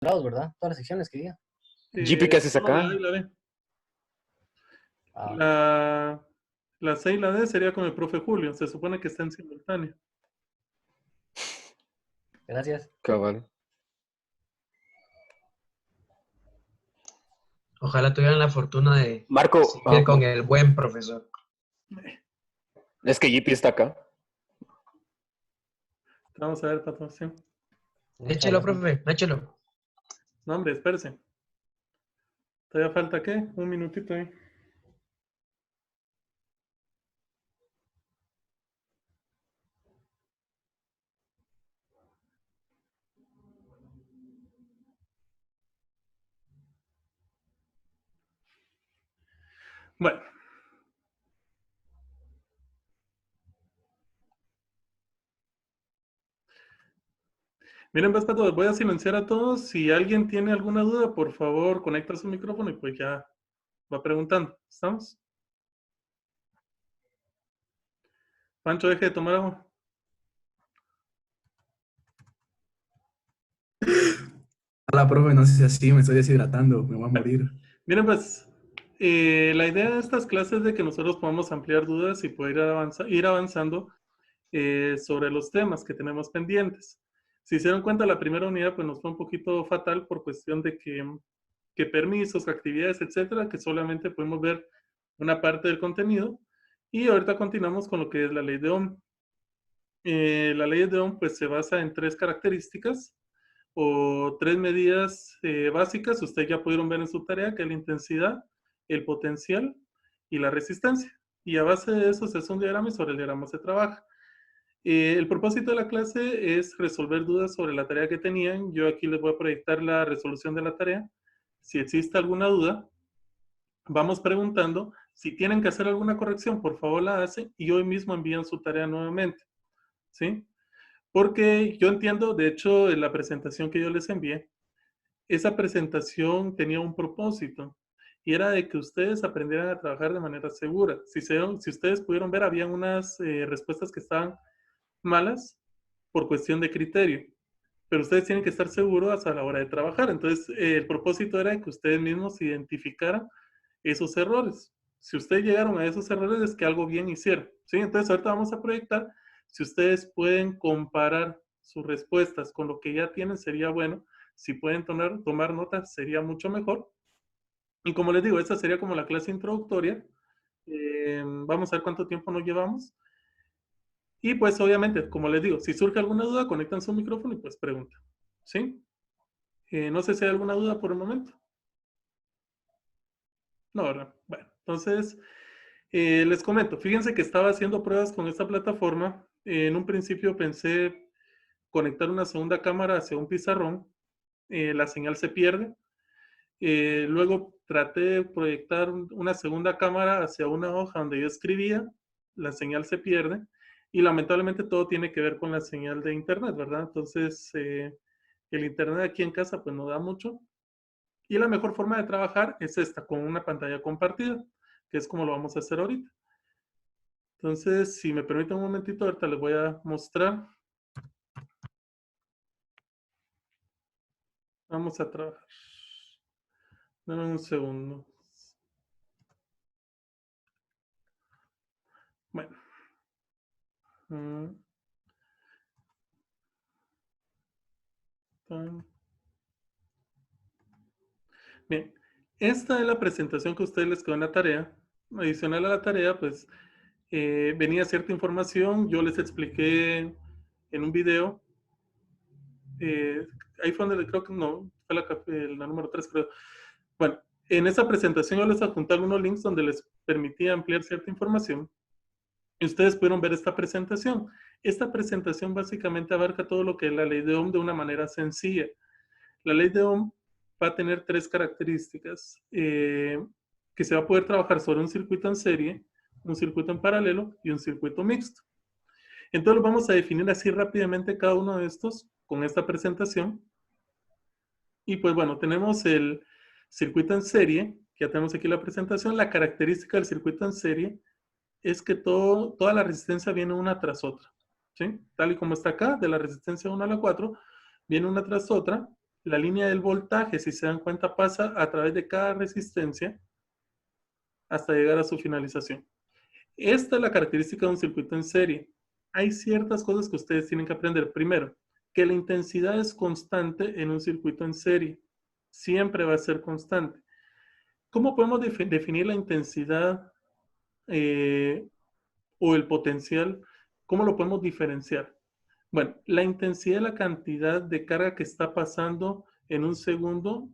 ¿verdad? Todas las secciones que diga. GP, ¿qué haces Solo la A acá? y la B. Ah, La C y la D sería con el profe Julio. Se supone que está en simultáneo. gracias. Cabal. Ojalá tuvieran la fortuna de Marco, seguir con el buen profesor. es que GP está acá. Vamos a ver, patrón. Sí. Échelo, profe, échelo. No, hombre, espérese. ¿Todavía falta qué? Un minutito ahí. Bueno. Miren, pues, pato, voy a silenciar a todos. Si alguien tiene alguna duda, por favor, conecta su micrófono y pues ya va preguntando. ¿Estamos? Pancho, deje de tomar agua. Hola, profe, no sé si así me estoy deshidratando, me voy a morir. Miren, pues, la idea de estas clases es de que nosotros podamos ampliar dudas y poder ir avanzando sobre los temas que tenemos pendientes. Si se dieron cuenta, la primera unidad pues nos fue un poquito fatal por cuestión de que permisos, actividades, etcétera, que solamente podemos ver una parte del contenido. Y ahorita continuamos con lo que es la ley de Ohm. La ley de Ohm pues se basa en tres características o tres medidas básicas. Ustedes ya pudieron ver en su tarea que es la intensidad, el potencial y la resistencia. Y a base de eso se hace un diagrama y sobre el diagrama se trabaja. El propósito de la clase es resolver dudas sobre la tarea que tenían. Yo aquí les voy a proyectar la resolución de la tarea. Si existe alguna duda, vamos preguntando. Si tienen que hacer alguna corrección, por favor la hacen y hoy mismo envían su tarea nuevamente. ¿Sí? Porque yo entiendo, de hecho, en la presentación que yo les envié, esa presentación tenía un propósito y era de que ustedes aprendieran a trabajar de manera segura. Si ustedes pudieron ver, había unas respuestas que estaban malas por cuestión de criterio, pero ustedes tienen que estar seguros a la hora de trabajar. Entonces, el propósito era que ustedes mismos identificaran esos errores. Si ustedes llegaron a esos errores es que algo bien hicieron, ¿sí? Entonces, ahorita vamos a proyectar. Si ustedes pueden comparar sus respuestas con lo que ya tienen, sería bueno. Si pueden tomar notas, sería mucho mejor. Y como les digo, esta sería como la clase introductoria. Vamos a ver cuánto tiempo nos llevamos. Y pues obviamente, como les digo, si surge alguna duda, conectan su micrófono y pues preguntan. ¿Sí? No sé si hay alguna duda por el momento. No, ¿verdad? Bueno, entonces les comento. Fíjense que estaba haciendo pruebas con esta plataforma. En un principio pensé conectar una segunda cámara hacia un pizarrón. La señal se pierde. Luego traté de proyectar una segunda cámara hacia una hoja donde yo escribía. La señal se pierde. Y lamentablemente todo tiene que ver con la señal de internet, ¿verdad? Entonces, el internet aquí en casa pues no da mucho. Y la mejor forma de trabajar es esta, con una pantalla compartida, que es como lo vamos a hacer ahorita. Entonces, si me permiten un momentito, ahorita les voy a mostrar. Vamos a trabajar. Dame un segundo. Bueno. Bien, esta es la presentación que a ustedes les quedó en la tarea. Adicional a la tarea, pues venía cierta información, yo les expliqué en un video. Ahí fue donde creo que no, fue la número 3, creo. Bueno, en esa presentación yo les adjunté algunos links donde les permitía ampliar cierta información. Y ustedes pudieron ver esta presentación. Esta presentación básicamente abarca todo lo que es la ley de Ohm de una manera sencilla. La ley de Ohm va a tener tres características. Que se va a poder trabajar sobre un circuito en serie, un circuito en paralelo y un circuito mixto. Entonces vamos a definir así rápidamente cada uno de estos con esta presentación. Y pues bueno, tenemos el circuito en serie, que ya tenemos aquí la presentación. La característica del circuito en serie es que toda la resistencia viene una tras otra, ¿sí? Tal y como está acá, de la resistencia 1 a la 4, viene una tras otra. la línea del voltaje, si se dan cuenta, pasa a través de cada resistencia hasta llegar a su finalización. Esta es la característica de un circuito en serie. Hay ciertas cosas que ustedes tienen que aprender. Primero, que la intensidad es constante en un circuito en serie. Siempre va a ser constante. ¿Cómo podemos definir la intensidad o el potencial? ¿Cómo lo podemos diferenciar? Bueno, la intensidad es la cantidad de carga que está pasando en un segundo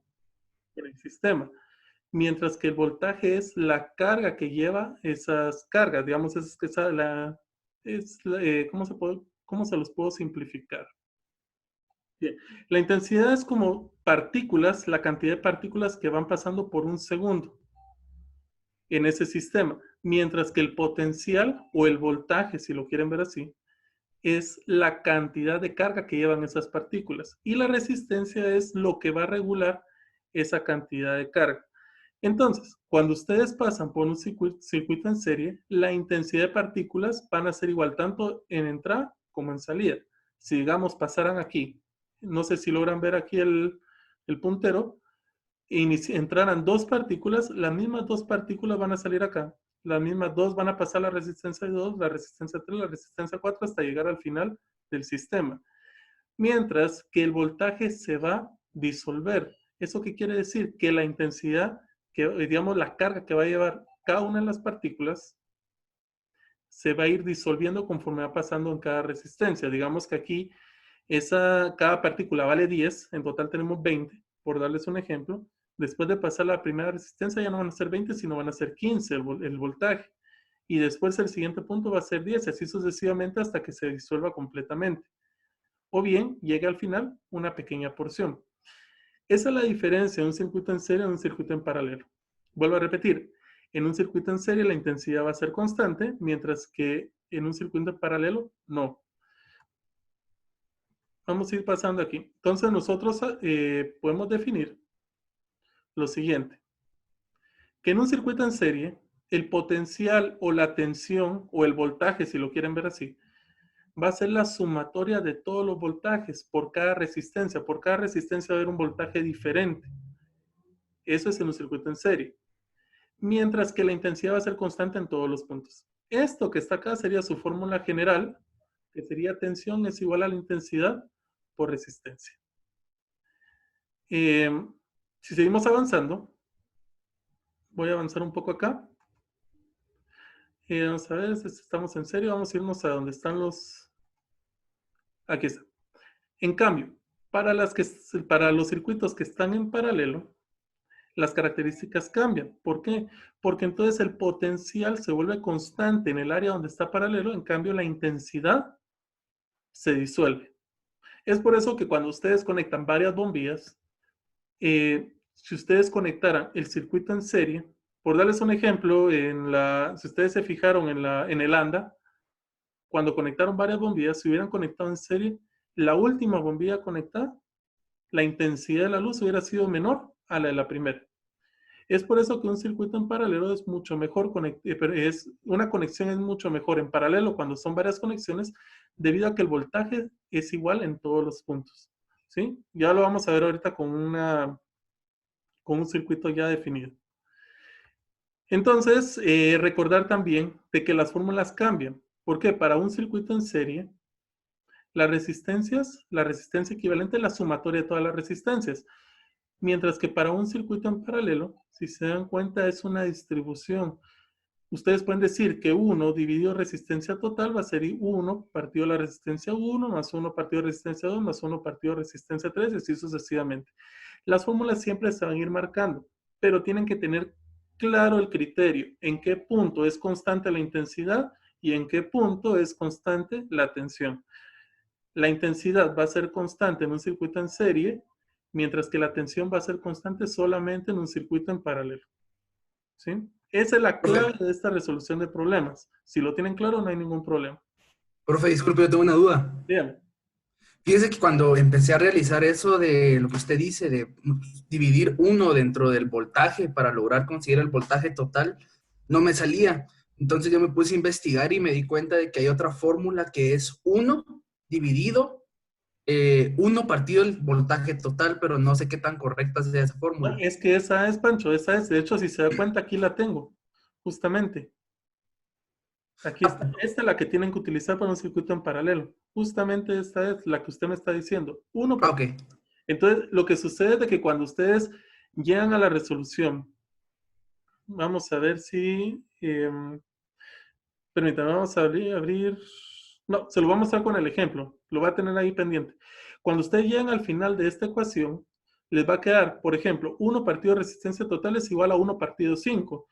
por el sistema, mientras que el voltaje es la carga que lleva esas cargas. Digamos, ¿cómo se los puedo simplificar? Bien. La intensidad es como partículas, la cantidad de partículas que van pasando por un segundo en ese sistema, mientras que el potencial o el voltaje, si lo quieren ver así, es la cantidad de carga que llevan esas partículas. Y la resistencia es lo que va a regular esa cantidad de carga. Entonces, cuando ustedes pasan por un circuito en serie, la intensidad de partículas van a ser igual tanto en entrada como en salida. Si, digamos, pasaran aquí, no sé si logran ver aquí el puntero, entraran dos partículas, las mismas dos partículas van a salir acá. Las mismas dos van a pasar la resistencia 2, la resistencia 3, la resistencia 4 hasta llegar al final del sistema. Mientras que el voltaje se va a disolver. ¿Eso qué quiere decir? Que la intensidad, digamos la carga que va a llevar cada una de las partículas, se va a ir disolviendo conforme va pasando en cada resistencia. Digamos que aquí cada partícula vale 10, en total tenemos 20, por darles un ejemplo. Después de pasar la primera resistencia ya no van a ser 20, sino van a ser 15 el voltaje. Y después el siguiente punto va a ser 10, así sucesivamente hasta que se disuelva completamente. O bien, llega al final una pequeña porción. Esa es la diferencia de un circuito en serie y un circuito en paralelo. Vuelvo a repetir, en un circuito en serie la intensidad va a ser constante, mientras que en un circuito en paralelo no. Vamos a ir pasando aquí. Entonces nosotros podemos definir lo siguiente, que en un circuito en serie, el potencial o la tensión o el voltaje, si lo quieren ver así, va a ser la sumatoria de todos los voltajes por cada resistencia. Por cada resistencia va a haber un voltaje diferente. Eso es en un circuito en serie. Mientras que la intensidad va a ser constante en todos los puntos. Esto que está acá sería su fórmula general, que sería tensión es igual a la intensidad por resistencia. Si seguimos avanzando, voy a avanzar un poco acá. Vamos a ver si estamos en serio. Vamos a irnos a donde están los... Aquí está. En cambio, para los circuitos que están en paralelo, las características cambian. ¿Por qué? Porque entonces el potencial se vuelve constante en el área donde está paralelo, en cambio la intensidad se disuelve. Es por eso que cuando ustedes conectan varias bombillas, si ustedes conectaran el circuito en serie, por darles un ejemplo, si ustedes se fijaron en el ANDA, cuando conectaron varias bombillas, si hubieran conectado en serie, la última bombilla conectada, la intensidad de la luz hubiera sido menor a la de la primera. Es por eso que un circuito en paralelo es mucho mejor, una conexión es mucho mejor en paralelo cuando son varias conexiones, debido a que el voltaje es igual en todos los puntos. ¿Sí? Ya lo vamos a ver ahorita con un circuito ya definido. Entonces, recordar también de que las fórmulas cambian. Porque para un circuito en serie, la resistencia equivalente es la sumatoria de todas las resistencias. Mientras que para un circuito en paralelo, si se dan cuenta, es una distribución. Ustedes pueden decir que 1 dividido resistencia total va a ser 1 partido la resistencia 1, más 1 partido resistencia 2, más 1 partido resistencia 3, y así sucesivamente. Las fórmulas siempre se van a ir marcando, pero tienen que tener claro el criterio, en qué punto es constante la intensidad y en qué punto es constante la tensión. La intensidad va a ser constante en un circuito en serie, mientras que la tensión va a ser constante solamente en un circuito en paralelo. ¿Sí? Esa es la clave de esta resolución de problemas. Si lo tienen claro, no hay ningún problema. Profe, disculpe, yo tengo una duda. Dígame. Fíjese que cuando empecé a realizar eso de lo que usted dice, de dividir 1 dentro del voltaje para lograr conseguir el voltaje total, no me salía. Entonces yo me puse a investigar y me di cuenta de que hay otra fórmula que es 1 dividido 1 partido el voltaje total, pero no sé qué tan correcta sea esa No, fórmula. es que esa es, Pancho, esa es. De hecho, si se da cuenta, aquí la tengo, justamente. Aquí está. Esta es la que tienen que utilizar para un circuito en paralelo. Justamente esta es la que usted me está diciendo. Uno Ah, por... ok. Entonces, lo que sucede es de que cuando ustedes llegan a la resolución, vamos a ver si... permítanme, vamos a abrir... No, se lo voy a mostrar con el ejemplo. Lo va a tener ahí pendiente. Cuando ustedes llegan al final de esta ecuación, les va a quedar, por ejemplo, 1 partido de resistencia total es igual a 1 partido 5.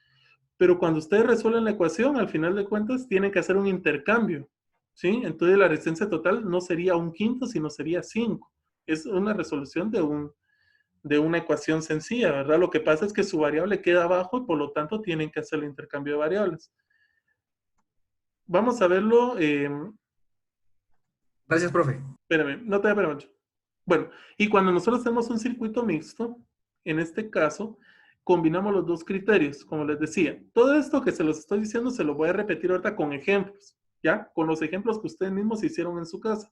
Pero cuando ustedes resuelven la ecuación, al final de cuentas, tienen que hacer un intercambio, ¿sí? Entonces la resistencia total no sería 1/5, sino sería 5. Es una resolución de una ecuación sencilla, ¿verdad? Lo que pasa es que su variable queda abajo y por lo tanto tienen que hacer el intercambio de variables. Vamos a verlo. Gracias, profe. Espérame, no te voy a esperar mucho. Bueno, y cuando nosotros tenemos un circuito mixto, en este caso, combinamos los dos criterios, como les decía. Todo esto que se los estoy diciendo se lo voy a repetir ahorita con ejemplos, ¿ya? Con los ejemplos que ustedes mismos hicieron en su casa.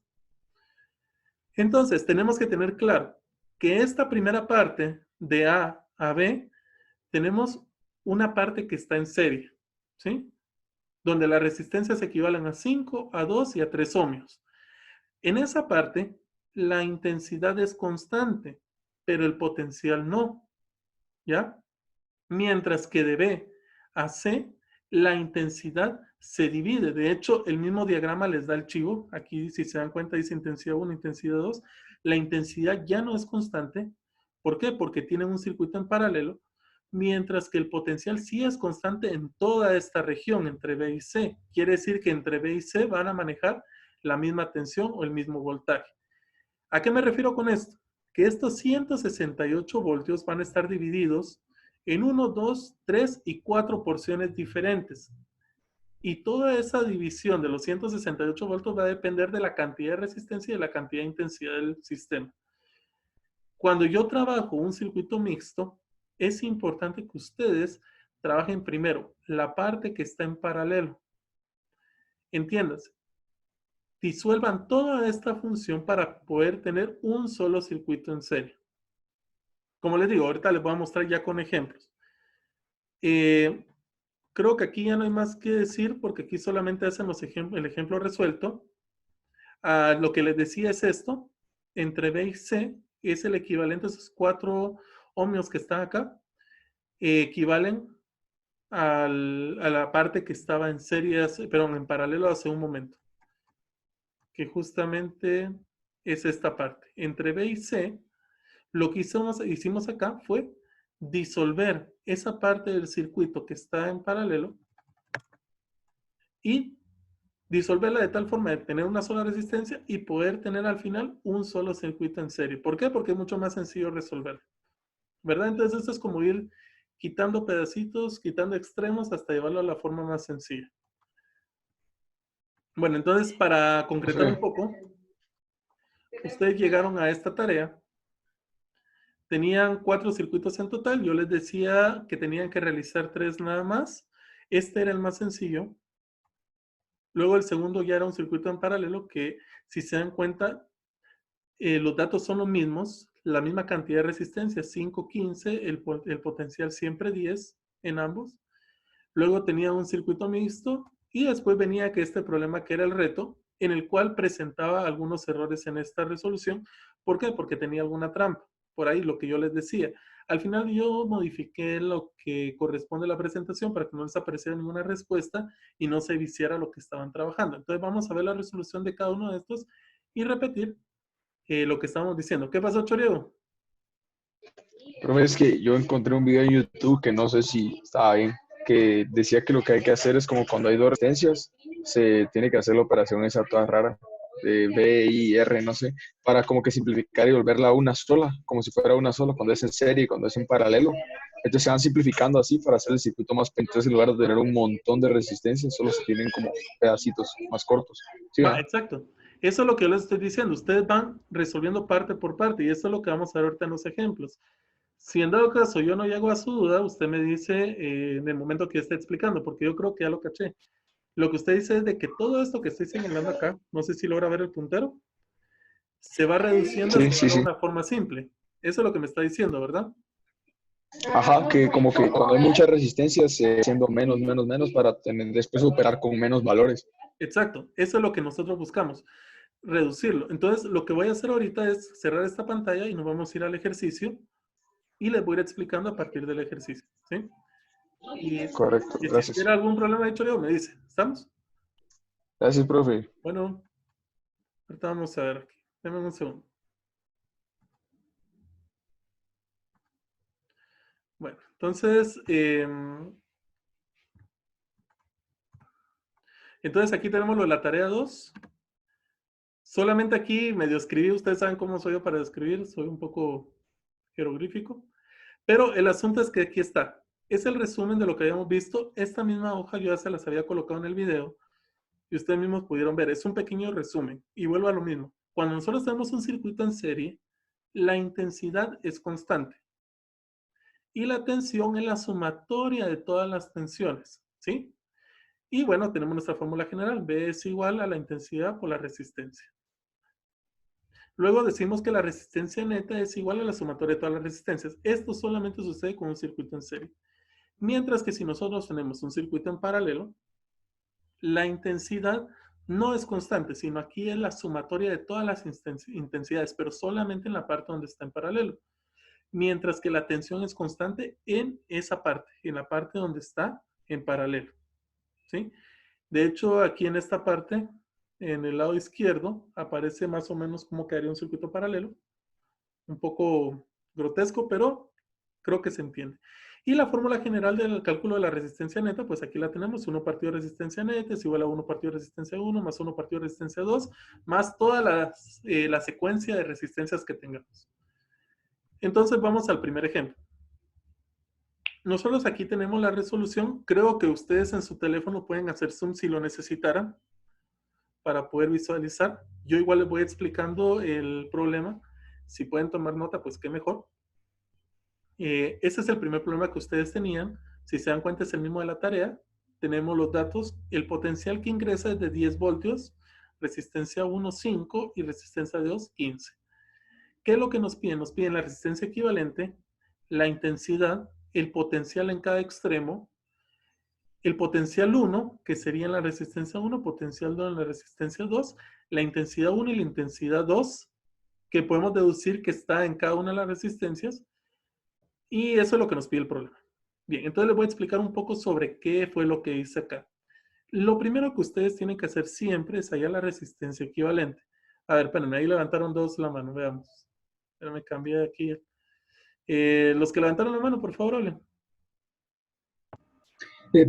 Entonces, tenemos que tener claro que esta primera parte de A a B, tenemos una parte que está en serie, ¿sí? Donde las resistencias equivalen a 5, a 2 y a 3 ohmios. En esa parte, la intensidad es constante, pero el potencial no, ¿ya? Mientras que de B a C, la intensidad se divide. De hecho, el mismo diagrama les da el chivo. Aquí, si se dan cuenta, dice intensidad 1, intensidad 2. La intensidad ya no es constante. ¿Por qué? Porque tienen un circuito en paralelo, mientras que el potencial sí es constante en toda esta región, entre B y C. Quiere decir que entre B y C van a manejar la misma tensión o el mismo voltaje. ¿A qué me refiero con esto? Que estos 168 voltios van a estar divididos en 1, 2, 3 y 4 porciones diferentes. Y toda esa división de los 168 voltios va a depender de la cantidad de resistencia y de la cantidad de intensidad del sistema. Cuando yo trabajo un circuito mixto, es importante que ustedes trabajen primero la parte que está en paralelo. Entiéndase. Disuelvan toda esta función para poder tener un solo circuito en serie. Como les digo, ahorita les voy a mostrar ya con ejemplos. Creo que aquí ya no hay más que decir porque aquí solamente hacen el ejemplo resuelto. Lo que les decía es esto. Entre B y C es el equivalente a esos 4 ohmios que están acá. Equivalen a la parte que estaba en serie, perdón, en paralelo hace un momento. Que justamente es esta parte. Entre B y C, lo que hicimos acá fue disolver esa parte del circuito que está en paralelo y disolverla de tal forma de tener una sola resistencia y poder tener al final un solo circuito en serie. ¿Por qué? Porque es mucho más sencillo resolver, ¿verdad? Entonces esto es como ir quitando pedacitos, quitando extremos hasta llevarlo a la forma más sencilla. Bueno, entonces para concretar un poco, ustedes llegaron a esta tarea. Tenían 4 circuitos en total. Yo les decía que tenían que realizar 3 nada más. Este era el más sencillo. Luego el segundo ya era un circuito en paralelo que, si se dan cuenta, los datos son los mismos. La misma cantidad de resistencia, 5, 15. El potencial siempre 10 en ambos. Luego tenía un circuito mixto. Y después venía que este problema que era el reto, en el cual presentaba algunos errores en esta resolución. ¿Por qué? Porque tenía alguna trampa. Por ahí lo que yo les decía. Al final yo modifiqué lo que corresponde a la presentación para que no les apareciera ninguna respuesta y no se viciara lo que estaban trabajando. Entonces vamos a ver la resolución de cada uno de estos y repetir lo que estábamos diciendo. ¿Qué pasó, Choriego? Pero es que yo encontré un video en YouTube que no sé si estaba bien, que decía que lo que hay que hacer es como cuando hay 2 resistencias, se tiene que hacer la operación esa toda rara, de B, I, R, no sé, para como que simplificar y volverla una sola, como si fuera una sola, cuando es en serie y cuando es en paralelo. Entonces se van simplificando así para hacer el circuito más pequeño. Entonces en lugar de tener un montón de resistencias, solo se tienen como pedacitos más cortos. ¿Sí, Va, exacto. Eso es lo que yo les estoy diciendo. Ustedes van resolviendo parte por parte y eso es lo que vamos a ver ahorita en los ejemplos. Si en dado caso yo no llego a su duda, usted me dice en el momento que esté explicando, porque yo creo que ya lo caché. Lo que usted dice es de que todo esto que estoy señalando acá, no sé si logra ver el puntero, se va reduciendo Sí, hasta sí, llegar a sí. una forma simple. Eso es lo que me está diciendo, ¿verdad? Ajá, que como que cuando hay mucha resistencia se va haciendo menos, menos, menos para tener, después operar con menos valores. Exacto, eso es lo que nosotros buscamos, reducirlo. Entonces, lo que voy a hacer ahorita es cerrar esta pantalla y nos vamos a ir al ejercicio y les voy a ir explicando a partir del ejercicio, ¿sí? Y Correcto, si gracias. existiera algún problema de choreo, me dice, ¿estamos? Gracias, profe. Bueno, ahorita vamos a ver aquí. Denme un segundo. Bueno, entonces, aquí tenemos lo de la tarea 2. Solamente aquí medio escribí, ustedes saben cómo soy yo para escribir, soy un poco jeroglífico. Pero el asunto es que aquí está. Es el resumen de lo que habíamos visto. Esta misma hoja yo ya se las había colocado en el video y ustedes mismos pudieron ver. Es un pequeño resumen. Y vuelvo a lo mismo. Cuando nosotros tenemos un circuito en serie, la intensidad es constante. Y la tensión es la sumatoria de todas las tensiones, ¿sí? Y bueno, tenemos nuestra fórmula general. B es igual a la intensidad por la resistencia. Luego decimos que la resistencia neta es igual a la sumatoria de todas las resistencias. Esto solamente sucede con un circuito en serie. Mientras que si nosotros tenemos un circuito en paralelo, la intensidad no es constante, sino aquí es la sumatoria de todas las intensidades, pero solamente en la parte donde está en paralelo. Mientras que la tensión es constante en esa parte, en la parte donde está en paralelo, ¿sí? De hecho, aquí en esta parte, en el lado izquierdo, aparece más o menos cómo quedaría un circuito paralelo. Un poco grotesco, pero creo que se entiende. Y la fórmula general del cálculo de la resistencia neta, pues aquí la tenemos. 1 partido de resistencia neta es igual a 1 partido de resistencia 1 más 1 partido de resistencia 2 más toda la secuencia de resistencias que tengamos. Entonces vamos al primer ejemplo. Nosotros aquí tenemos la resolución. Creo que ustedes en su teléfono pueden hacer zoom si lo necesitaran para poder visualizar. Yo igual les voy explicando el problema. Si pueden tomar nota, pues qué mejor. Ese es el primer problema que ustedes tenían. Si se dan cuenta, es el mismo de la tarea. Tenemos los datos. El potencial que ingresa es de 10 voltios, resistencia 1, 5 y resistencia 2, 15. ¿Qué es lo que nos piden? Nos piden la resistencia equivalente, la intensidad, el potencial en cada extremo, el potencial 1, que sería en la resistencia 1, potencial 2 en la resistencia 2, la intensidad 1 y la intensidad 2, que podemos deducir que está en cada una de las resistencias. Y eso es lo que nos pide el problema. Bien, entonces les voy a explicar un poco sobre qué fue lo que hice acá. Lo primero que ustedes tienen que hacer siempre es hallar la resistencia equivalente. A ver, espérenme, ahí levantaron dos la mano, veamos. Espérenme, cambié de aquí. Los que levantaron la mano, por favor, hablen.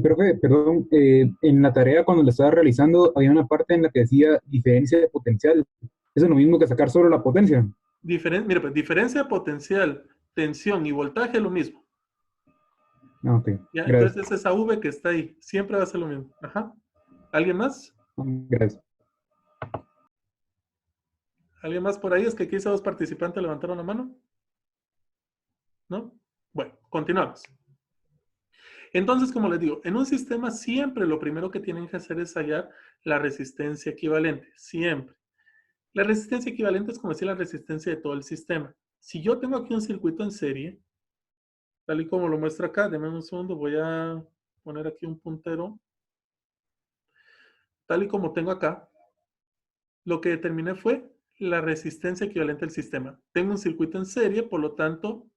Profe, perdón, en la tarea cuando la estaba realizando había una parte en la que decía diferencia de potencial. ¿Eso es lo mismo que sacar solo la potencia? Mira, pues diferencia de potencial, tensión y voltaje es lo mismo. Ah, ok, ¿Ya? gracias. Entonces esa V que está ahí, siempre va a ser lo mismo. Ajá. ¿Alguien más? Gracias. ¿Alguien más por ahí? Es que aquí esos dos participantes levantaron la mano. ¿No? Bueno, continuamos. Entonces, como les digo, en un sistema siempre lo primero que tienen que hacer es hallar la resistencia equivalente. Siempre. La resistencia equivalente es como decir la resistencia de todo el sistema. Si yo tengo aquí un circuito en serie, tal y como lo muestra acá, denme un segundo, voy a poner aquí un puntero. Tal y como tengo acá, lo que determiné fue la resistencia equivalente al sistema. Tengo un circuito en serie, por lo tanto,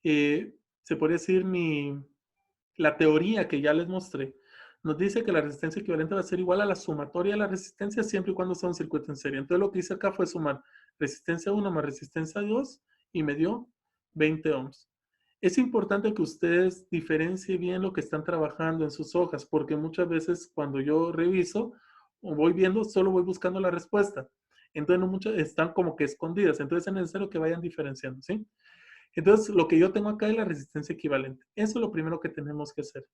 se podría decir la teoría que ya les mostré, nos dice que la resistencia equivalente va a ser igual a la sumatoria de la resistencia siempre y cuando sea un circuito en serie. Entonces lo que hice acá fue sumar resistencia 1 más resistencia 2 y me dio 20 ohms. Es importante que ustedes diferencien bien lo que están trabajando en sus hojas, porque muchas veces cuando yo reviso o voy viendo, solo voy buscando la respuesta. Entonces no muchas están como que escondidas. Entonces es necesario que vayan diferenciando, ¿sí? Entonces, lo que yo tengo acá es la resistencia equivalente. Eso es lo primero que tenemos que hacer.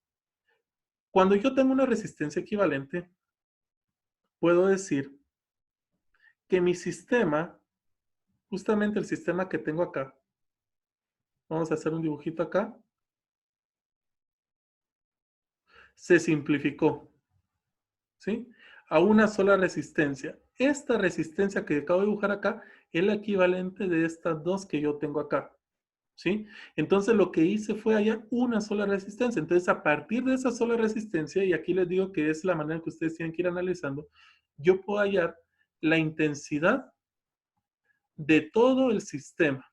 Cuando yo tengo una resistencia equivalente, puedo decir que mi sistema, justamente el sistema que tengo acá, vamos a hacer un dibujito acá, se simplificó, ¿sí? A una sola resistencia. Esta resistencia que acabo de dibujar acá el equivalente de estas dos que yo tengo acá. ¿Sí? Entonces lo que hice fue hallar una sola resistencia. Entonces a partir de esa sola resistencia, y aquí les digo que es la manera que ustedes tienen que ir analizando, yo puedo hallar la intensidad de todo el sistema.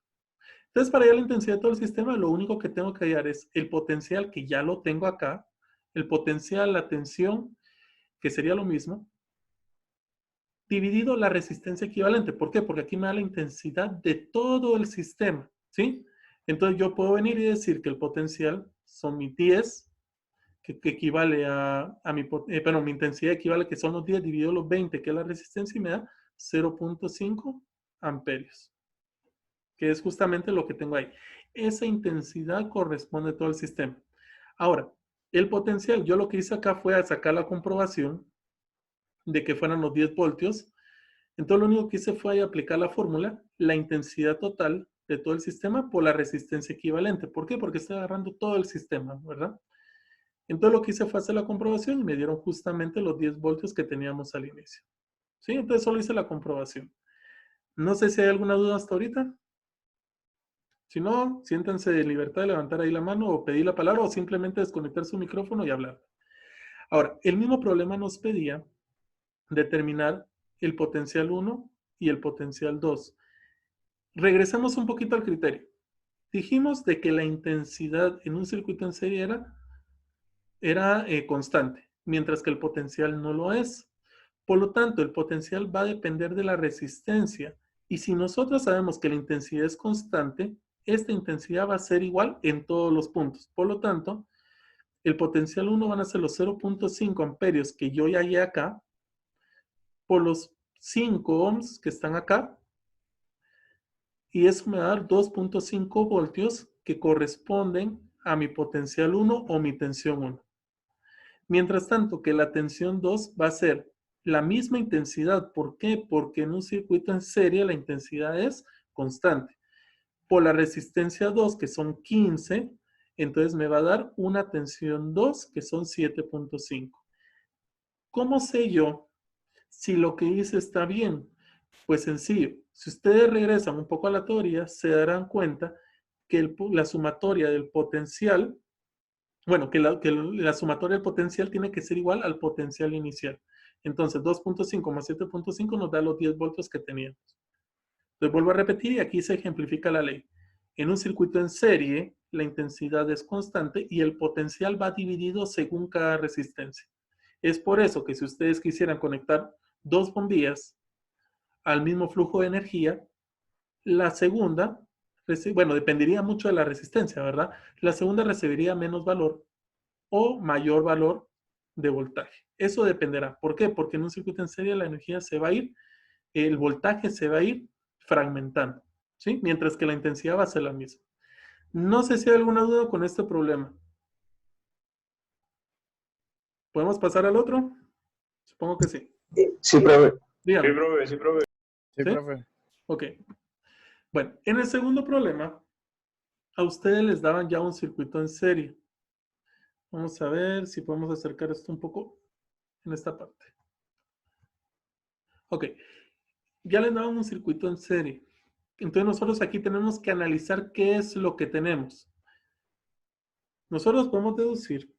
Entonces para hallar la intensidad de todo el sistema, lo único que tengo que hallar es el potencial, que ya lo tengo acá, el potencial, la tensión, que sería lo mismo, dividido la resistencia equivalente. ¿Por qué? Porque aquí me da la intensidad de todo el sistema, ¿sí? Entonces yo puedo venir y decir que el potencial son mis 10, que equivale a mi, mi intensidad equivale que son los 10 dividido los 20, que es la resistencia, y me da 0.5 amperios, que es justamente lo que tengo ahí. Esa intensidad corresponde a todo el sistema. Ahora, el potencial, yo lo que hice acá fue sacar la comprobación de que fueran los 10 voltios. Entonces lo único que hice fue aplicar la fórmula, la intensidad total de todo el sistema por la resistencia equivalente. ¿Por qué? Porque estoy agarrando todo el sistema, ¿verdad? Entonces lo que hice fue hacer la comprobación y me dieron justamente los 10 voltios que teníamos al inicio. ¿Sí? Entonces solo hice la comprobación. No sé si hay alguna duda hasta ahorita. Si no, siéntanse en libertad de levantar ahí la mano o pedir la palabra o simplemente desconectar su micrófono y hablar. Ahora, el mismo problema nos pedía determinar el potencial 1 y el potencial 2. Regresemos un poquito al criterio. Dijimos de que la intensidad en un circuito en serie era constante, mientras que el potencial no lo es. Por lo tanto, el potencial va a depender de la resistencia. Y si nosotros sabemos que la intensidad es constante, esta intensidad va a ser igual en todos los puntos. Por lo tanto, el potencial 1 van a ser los 0.5 amperios que yo ya hallé acá, por los 5 ohms que están acá, y eso me va a dar 2.5 voltios que corresponden a mi potencial 1 o mi tensión 1. Mientras tanto que la tensión 2 va a ser la misma intensidad. ¿Por qué? Porque en un circuito en serie la intensidad es constante. Por la resistencia 2, que son 15, entonces me va a dar una tensión 2, que son 7.5. ¿Cómo sé yo si lo que hice está bien? Pues sencillo. Si ustedes regresan un poco a la teoría, se darán cuenta que la sumatoria del potencial, bueno, que la sumatoria del potencial tiene que ser igual al potencial inicial. Entonces, 2.5 más 7.5 nos da los 10 voltios que teníamos. Entonces, vuelvo a repetir y aquí se ejemplifica la ley. En un circuito en serie, la intensidad es constante y el potencial va dividido según cada resistencia. Es por eso que si ustedes quisieran conectar dos bombillas al mismo flujo de energía, la segunda, bueno, dependería mucho de la resistencia, ¿verdad? La segunda recibiría menos valor o mayor valor de voltaje. Eso dependerá. ¿Por qué? Porque en un circuito en serie la energía se va a ir, el voltaje se va a ir fragmentando, ¿sí? Mientras que la intensidad va a ser la misma. No sé si hay alguna duda con este problema. ¿Podemos pasar al otro? Supongo que sí. Sí, profe. Dígame. Sí, profe, sí, profe. Sí, ¿Sí? profe. Ok. Bueno, en el segundo problema, a ustedes les daban ya un circuito en serie. Vamos a ver si podemos acercar esto un poco en esta parte. Ok. Ya les daban un circuito en serie. Entonces nosotros aquí tenemos que analizar qué es lo que tenemos. Nosotros podemos deducir.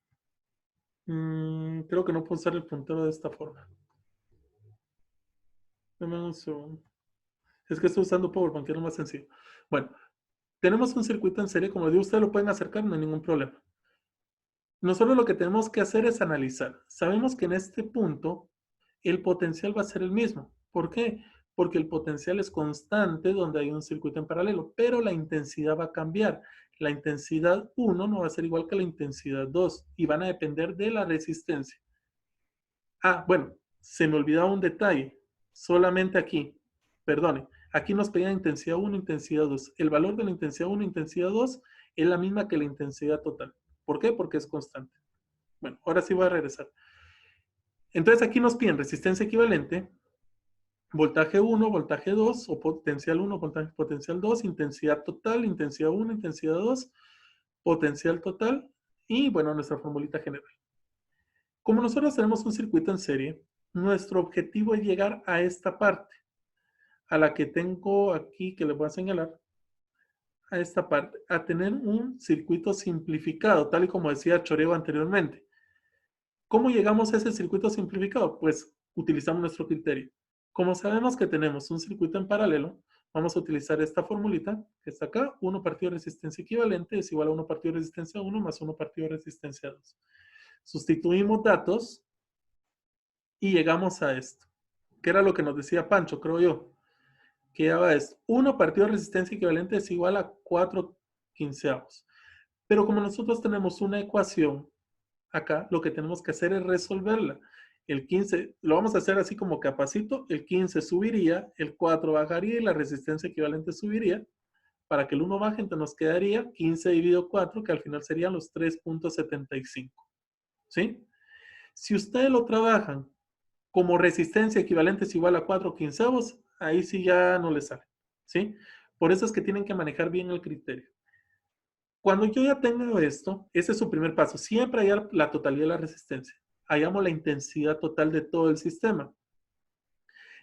Creo que no puedo usar el puntero de esta forma. Dame un segundo. Es que estoy usando PowerPoint, que es lo más sencillo. Bueno, tenemos un circuito en serie. Como digo, ustedes lo pueden acercar, no hay ningún problema. Nosotros lo que tenemos que hacer es analizar. Sabemos que en este punto el potencial va a ser el mismo. ¿Por qué? Porque el potencial es constante donde hay un circuito en paralelo, pero la intensidad va a cambiar. La intensidad 1 no va a ser igual que la intensidad 2 y van a depender de la resistencia. Ah, bueno, se me olvidaba un detalle. Solamente aquí, perdone, aquí nos pedían intensidad 1, intensidad 2. El valor de la intensidad 1, intensidad 2 es la misma que la intensidad total. ¿Por qué? Porque es constante. Bueno, ahora sí voy a regresar. Entonces aquí nos piden resistencia equivalente, voltaje 1, voltaje 2, o potencial 1, potencial 2, intensidad total, intensidad 1, intensidad 2, potencial total, y bueno, nuestra formulita general. Como nosotros tenemos un circuito en serie, nuestro objetivo es llegar a esta parte. a la que tengo aquí, que les voy a señalar, a esta parte, a tener un circuito simplificado, tal y como decía Choreo anteriormente. ¿Cómo llegamos a ese circuito simplificado? Pues utilizamos nuestro criterio. Como sabemos que tenemos un circuito en paralelo, vamos a utilizar esta formulita que está acá. 1 partido de resistencia equivalente es igual a 1 partido de resistencia 1 más 1 partido de resistencia 2. Sustituimos datos y llegamos a esto, que era lo que nos decía Pancho, creo yo. Que daba esto. 1 partido de resistencia equivalente es igual a 4 quinceavos. Pero como nosotros tenemos una ecuación acá, lo que tenemos que hacer es resolverla. El 15, lo vamos a hacer así como capacito, el 15 subiría, el 4 bajaría y la resistencia equivalente subiría. Para que el 1 baje, entonces nos quedaría 15 dividido 4, que al final serían los 3.75. ¿Sí? Si ustedes lo trabajan como resistencia equivalente es igual a 4 quinceavos, ahí sí ya no les sale. ¿Sí? Por eso es que tienen que manejar bien el criterio. Cuando yo ya tengo esto, ese es su primer paso. Siempre hallar la totalidad de la resistencia. Hallamos la intensidad total de todo el sistema.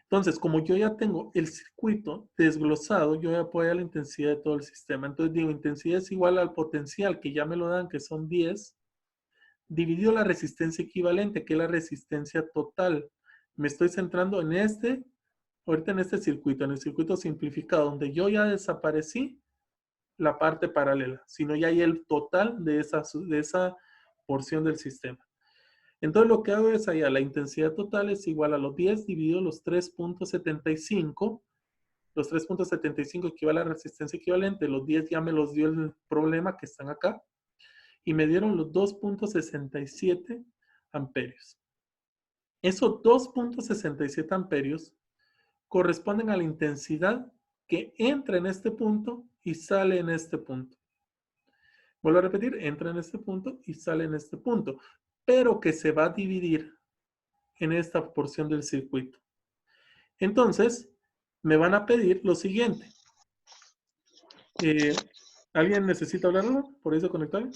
Entonces, como yo ya tengo el circuito desglosado, yo ya puedo hallar la intensidad de todo el sistema. Entonces digo, intensidad es igual al potencial, que ya me lo dan, que son 10, dividido la resistencia equivalente, que es la resistencia total. Me estoy centrando en ahorita en este circuito, en el circuito simplificado, donde yo ya desaparecí la parte paralela, sino ya hay el total de esa porción del sistema. Entonces lo que hago es allá, la intensidad total es igual a los 10 dividido los 3.75. Los 3.75 equivale a la resistencia equivalente. Los 10 ya me los dio el problema que están acá. Y me dieron los 2.67 amperios. Esos 2.67 amperios corresponden a la intensidad que entra en este punto y sale en este punto. Vuelvo a repetir, entra en este punto y sale en este punto, pero que se va a dividir en esta porción del circuito. Entonces, me van a pedir lo siguiente. ¿Alguien necesita hablar algo? ¿Por eso conectar?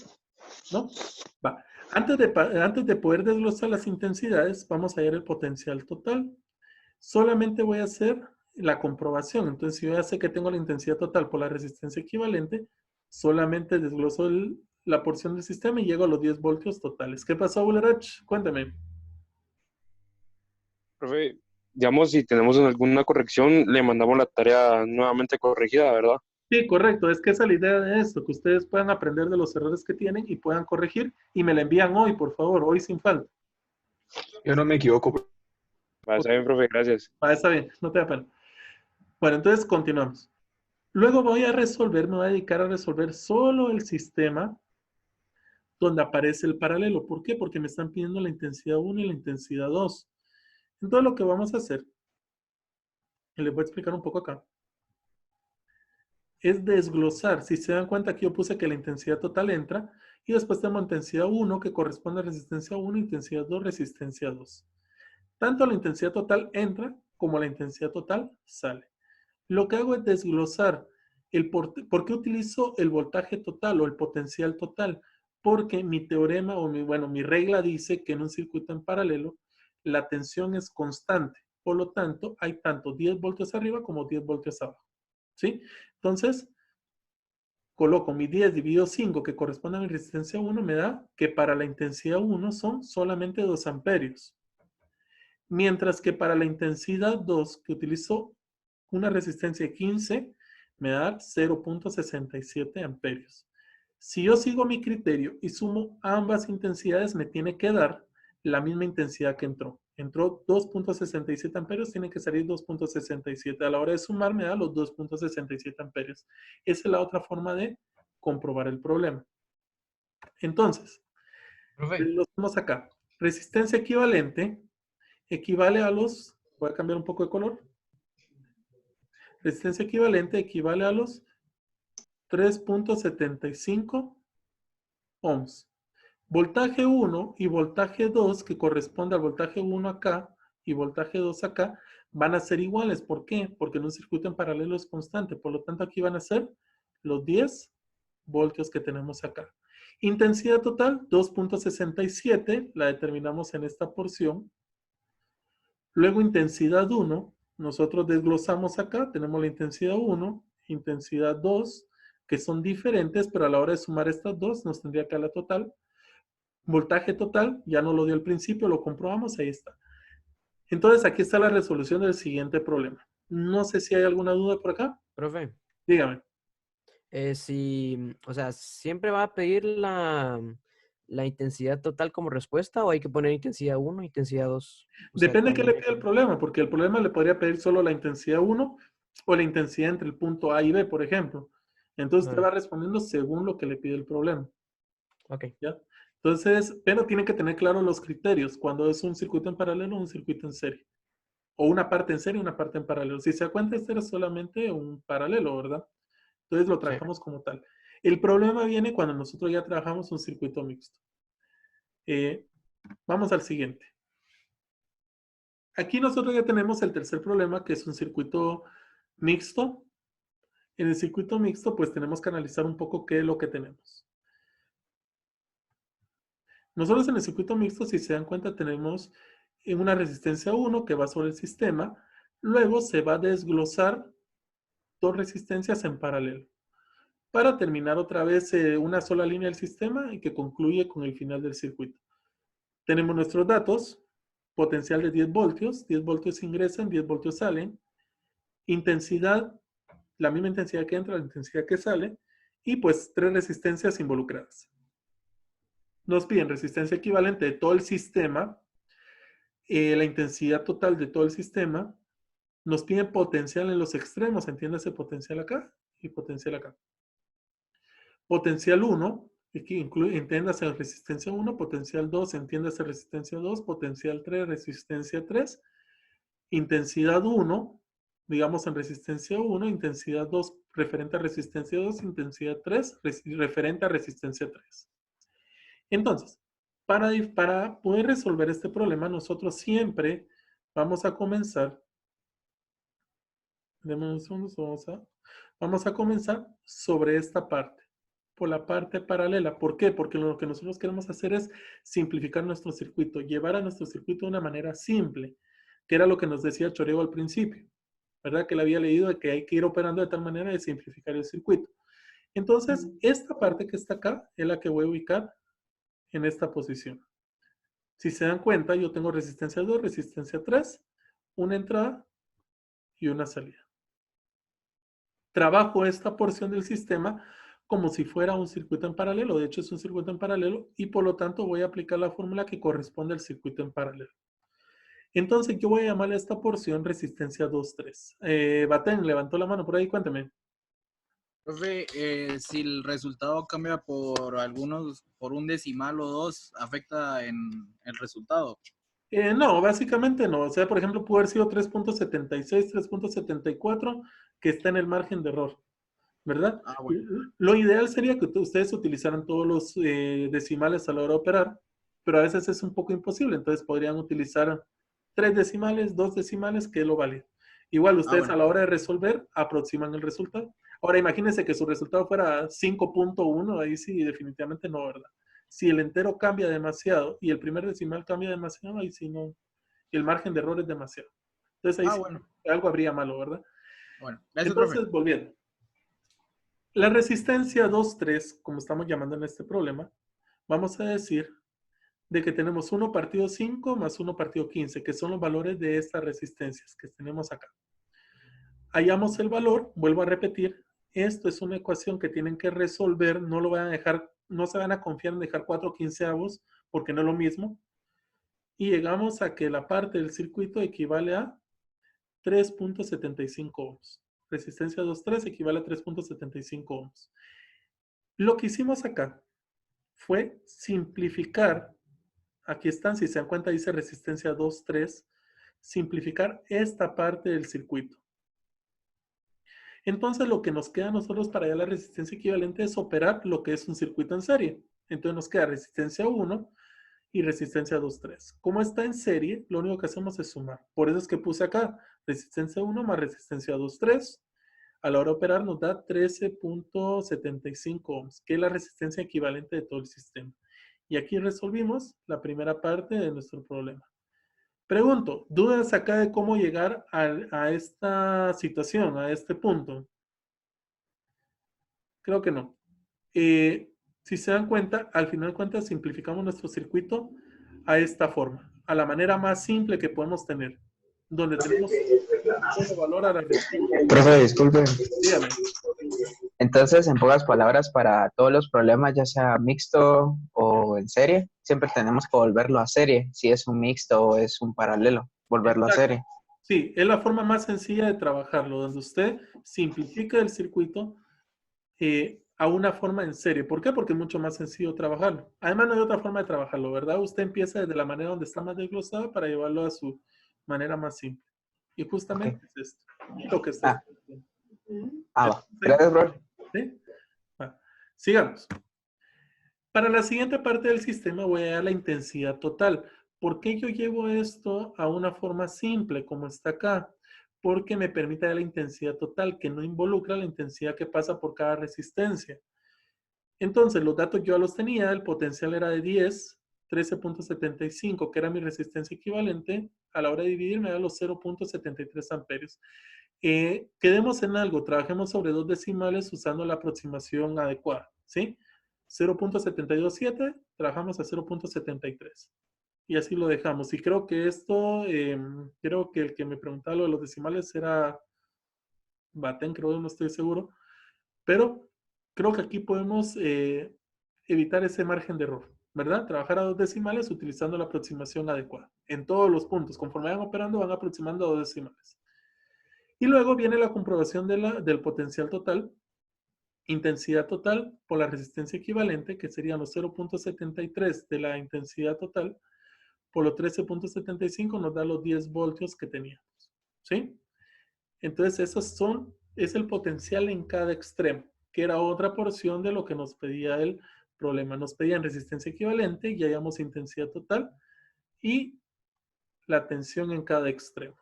¿No? Va. Antes de poder desglosar las intensidades, vamos a ver el potencial total. Solamente voy a hacer la comprobación. Entonces, si yo ya sé que tengo la intensidad total por la resistencia equivalente, solamente desgloso la porción del sistema y llego a los 10 voltios totales. ¿Qué pasó, Bulerach? Cuéntame. Profe, digamos, si tenemos alguna corrección, le mandamos la tarea nuevamente corregida, ¿verdad? Sí, correcto. Es que esa es la idea de esto, que ustedes puedan aprender de los errores que tienen y puedan corregir. Y me la envían hoy, por favor, hoy sin falta. Yo no me equivoco. Va, está bien, profe, gracias. Está bien, no te da pena. Bueno, entonces continuamos. Luego me voy a dedicar a resolver solo el sistema donde aparece el paralelo. ¿Por qué? Porque me están pidiendo la intensidad 1 y la intensidad 2. Entonces lo que vamos a hacer, y les voy a explicar un poco acá, es desglosar. Si se dan cuenta que yo puse que la intensidad total entra y después tenemos intensidad 1 que corresponde a resistencia 1, intensidad 2, resistencia 2. Tanto la intensidad total entra como la intensidad total sale. Lo que hago es desglosar por qué utilizo el voltaje total o el potencial total. Porque mi teorema o mi regla dice que en un circuito en paralelo la tensión es constante. Por lo tanto, hay tanto 10 voltios arriba como 10 voltios abajo. ¿Sí? Entonces, coloco mi 10 dividido 5 que corresponde a mi resistencia 1, me da que para la intensidad 1 son solamente 2 amperios. Mientras que para la intensidad 2, que utilizo una resistencia de 15, me da 0.67 amperios. Si yo sigo mi criterio y sumo ambas intensidades, me tiene que dar la misma intensidad que entró. Entró 2.67 amperios, tiene que salir 2.67. A la hora de sumar, me da los 2.67 amperios. Esa es la otra forma de comprobar el problema. Entonces, lo hacemos acá. Resistencia equivalente equivale a los, voy a cambiar un poco de color. Resistencia equivalente equivale a los 3.75 ohms. Voltaje 1 y voltaje 2, que corresponde al voltaje 1 acá y voltaje 2 acá, van a ser iguales. ¿Por qué? Porque en un circuito en paralelo es constante. Por lo tanto, aquí van a ser los 10 voltios que tenemos acá. Intensidad total, 2.67, la determinamos en esta porción. Luego intensidad 1, nosotros desglosamos acá, tenemos la intensidad 1, intensidad 2, que son diferentes, pero a la hora de sumar estas dos nos tendría que dar la total. Voltaje total, ya no lo dio al principio, lo comprobamos, ahí está. Entonces aquí está la resolución del siguiente problema. No sé si hay alguna duda por acá. Profe, Dígame. o sea, ¿siempre va a pedir la intensidad total como respuesta o hay que poner intensidad 1, intensidad 2? O sea, Depende de qué le también hay pide el que... problema, porque el problema le podría pedir solo la intensidad 1 o la intensidad entre el punto A y B, por ejemplo. Entonces usted va respondiendo según lo que le pide el problema. Ok. ¿Ya? Entonces, pero tienen que tener claros los criterios cuando es un circuito en paralelo o un circuito en serie. O una parte en serie y una parte en paralelo. Si se da cuenta, este era solamente un paralelo, ¿verdad? Entonces lo trabajamos como tal. El problema viene cuando nosotros ya trabajamos un circuito mixto. Vamos al siguiente. Aquí nosotros ya tenemos el tercer problema, que es un circuito mixto. En el circuito mixto, pues tenemos que analizar un poco qué es lo que tenemos. Nosotros en el circuito mixto, si se dan cuenta, tenemos una resistencia 1 que va sobre el sistema. Luego se va a desglosar dos resistencias en paralelo para terminar otra vez una sola línea del sistema y que concluye con el final del circuito. Tenemos nuestros datos, potencial de 10 voltios ingresan, 10 voltios salen, intensidad, la misma intensidad que entra, la intensidad que sale, y pues 3 resistencias involucradas. Nos piden resistencia equivalente de todo el sistema, la intensidad total de todo el sistema, nos piden potencial en los extremos, entiéndase potencial acá y potencial acá. Potencial 1, entiéndase resistencia 1, potencial 2, entiéndase resistencia 2, potencial 3, resistencia 3, intensidad 1, digamos en resistencia 1, intensidad 2 referente a resistencia 2, intensidad 3 referente a resistencia 3. Entonces, para poder resolver este problema, nosotros siempre vamos a comenzar, vamos a comenzar sobre esta parte, por la parte paralela. ¿Por qué? Porque lo que nosotros queremos hacer es simplificar nuestro circuito, llevar a nuestro circuito de una manera simple, que era lo que nos decía Choreo al principio, ¿verdad? Que le había leído de que hay que ir operando de tal manera de simplificar el circuito. Entonces, esta parte que está acá es la que voy a ubicar en esta posición. Si se dan cuenta, yo tengo resistencia 2, resistencia 3, una entrada y una salida. Trabajo esta porción del sistema como si fuera un circuito en paralelo. De hecho, es un circuito en paralelo y por lo tanto voy a aplicar la fórmula que corresponde al circuito en paralelo. Entonces, yo voy a llamarle a esta porción resistencia 2, 3. Batén, levantó la mano por ahí, cuéntame. Profe, si el resultado cambia por un decimal o dos, ¿afecta en el resultado? No, básicamente no. O sea, por ejemplo, puede haber sido 3.76, 3.74, que está en el margen de error, ¿verdad? Ah, bueno. Lo ideal sería que ustedes utilizaran todos los decimales a la hora de operar, pero a veces es un poco imposible. Entonces podrían utilizar 3 decimales, 2 decimales, que es lo válido. Igual ustedes bueno. a la hora de resolver aproximan el resultado. Ahora imagínense que su resultado fuera 5.1, ahí sí definitivamente no, ¿verdad? Si el entero cambia demasiado y el primer decimal cambia demasiado, ahí sí no. Y el margen de error es demasiado. Entonces ahí sí bueno. algo habría malo, ¿verdad? Bueno, gracias, entonces, profe. volviendo. La resistencia 2,3, como estamos llamando en este problema, vamos a decir de que tenemos 1 partido 5 más 1 partido 15, que son los valores de estas resistencias que tenemos acá. Hallamos el valor, vuelvo a repetir, esto es una ecuación que tienen que resolver, no lo van a dejar, no se van a confiar en dejar 4/15, porque no es lo mismo. Y llegamos a que la parte del circuito equivale a 3.75 ohms. Resistencia 2,3 equivale a 3.75 ohms. Lo que hicimos acá fue simplificar, aquí están, si se dan cuenta dice resistencia 2,3, simplificar esta parte del circuito. Entonces lo que nos queda a nosotros para hallar la resistencia equivalente es operar lo que es un circuito en serie. Entonces nos queda resistencia 1 y resistencia 2,3. Como está en serie, lo único que hacemos es sumar. Por eso es que puse acá resistencia 1 más resistencia 2,3. A la hora de operar nos da 13.75 ohms, que es la resistencia equivalente de todo el sistema. Y aquí resolvimos la primera parte de nuestro problema. Pregunto, ¿dudas acá de cómo llegar a esta situación, a este punto? Creo que no. Si se dan cuenta, al final de cuentas simplificamos nuestro circuito a esta forma, a la manera más simple que podemos tener, donde tenemos un valor a la resistencia. Profe, disculpe. Dígame. Entonces, en pocas palabras, para todos los problemas, ya sea mixto o en serie, siempre tenemos que volverlo a serie, si es un mixto o es un paralelo, volverlo a serie. Sí, es la forma más sencilla de trabajarlo, donde usted simplifica el circuito a una forma en serie. ¿Por qué? Porque es mucho más sencillo trabajarlo. Además, no hay otra forma de trabajarlo, ¿verdad? Usted empieza desde la manera donde está más desglosado para llevarlo a su manera más simple. Y justamente es esto. Lo que está haciendo. Va. Gracias, bro. ¿Sí? Sigamos. Para la siguiente parte del sistema voy a dar la intensidad total. ¿Por qué yo llevo esto a una forma simple como está acá? Porque me permite dar la intensidad total, que no involucra la intensidad que pasa por cada resistencia. Entonces, los datos yo ya los tenía, el potencial era de 10, 13.75, que era mi resistencia equivalente. A la hora de dividir me da los 0.73 amperios. Quedemos en algo, trabajemos sobre 2 decimales usando la aproximación adecuada, ¿sí? 0.727, trabajamos a 0.73. Y así lo dejamos. Y creo que esto, creo que el que me preguntaba lo de los decimales era Baten, creo, no estoy seguro. Pero creo que aquí podemos evitar ese margen de error, ¿verdad? Trabajar a 2 decimales utilizando la aproximación adecuada. En todos los puntos, conforme van operando, van aproximando a 2 decimales. Y luego viene la comprobación del potencial total, intensidad total por la resistencia equivalente, que serían los 0.73 de la intensidad total, por los 13.75 nos da los 10 voltios que teníamos, ¿sí? Entonces, es el potencial en cada extremo, que era otra porción de lo que nos pedía el problema. Nos pedían resistencia equivalente, y hallamos intensidad total y la tensión en cada extremo.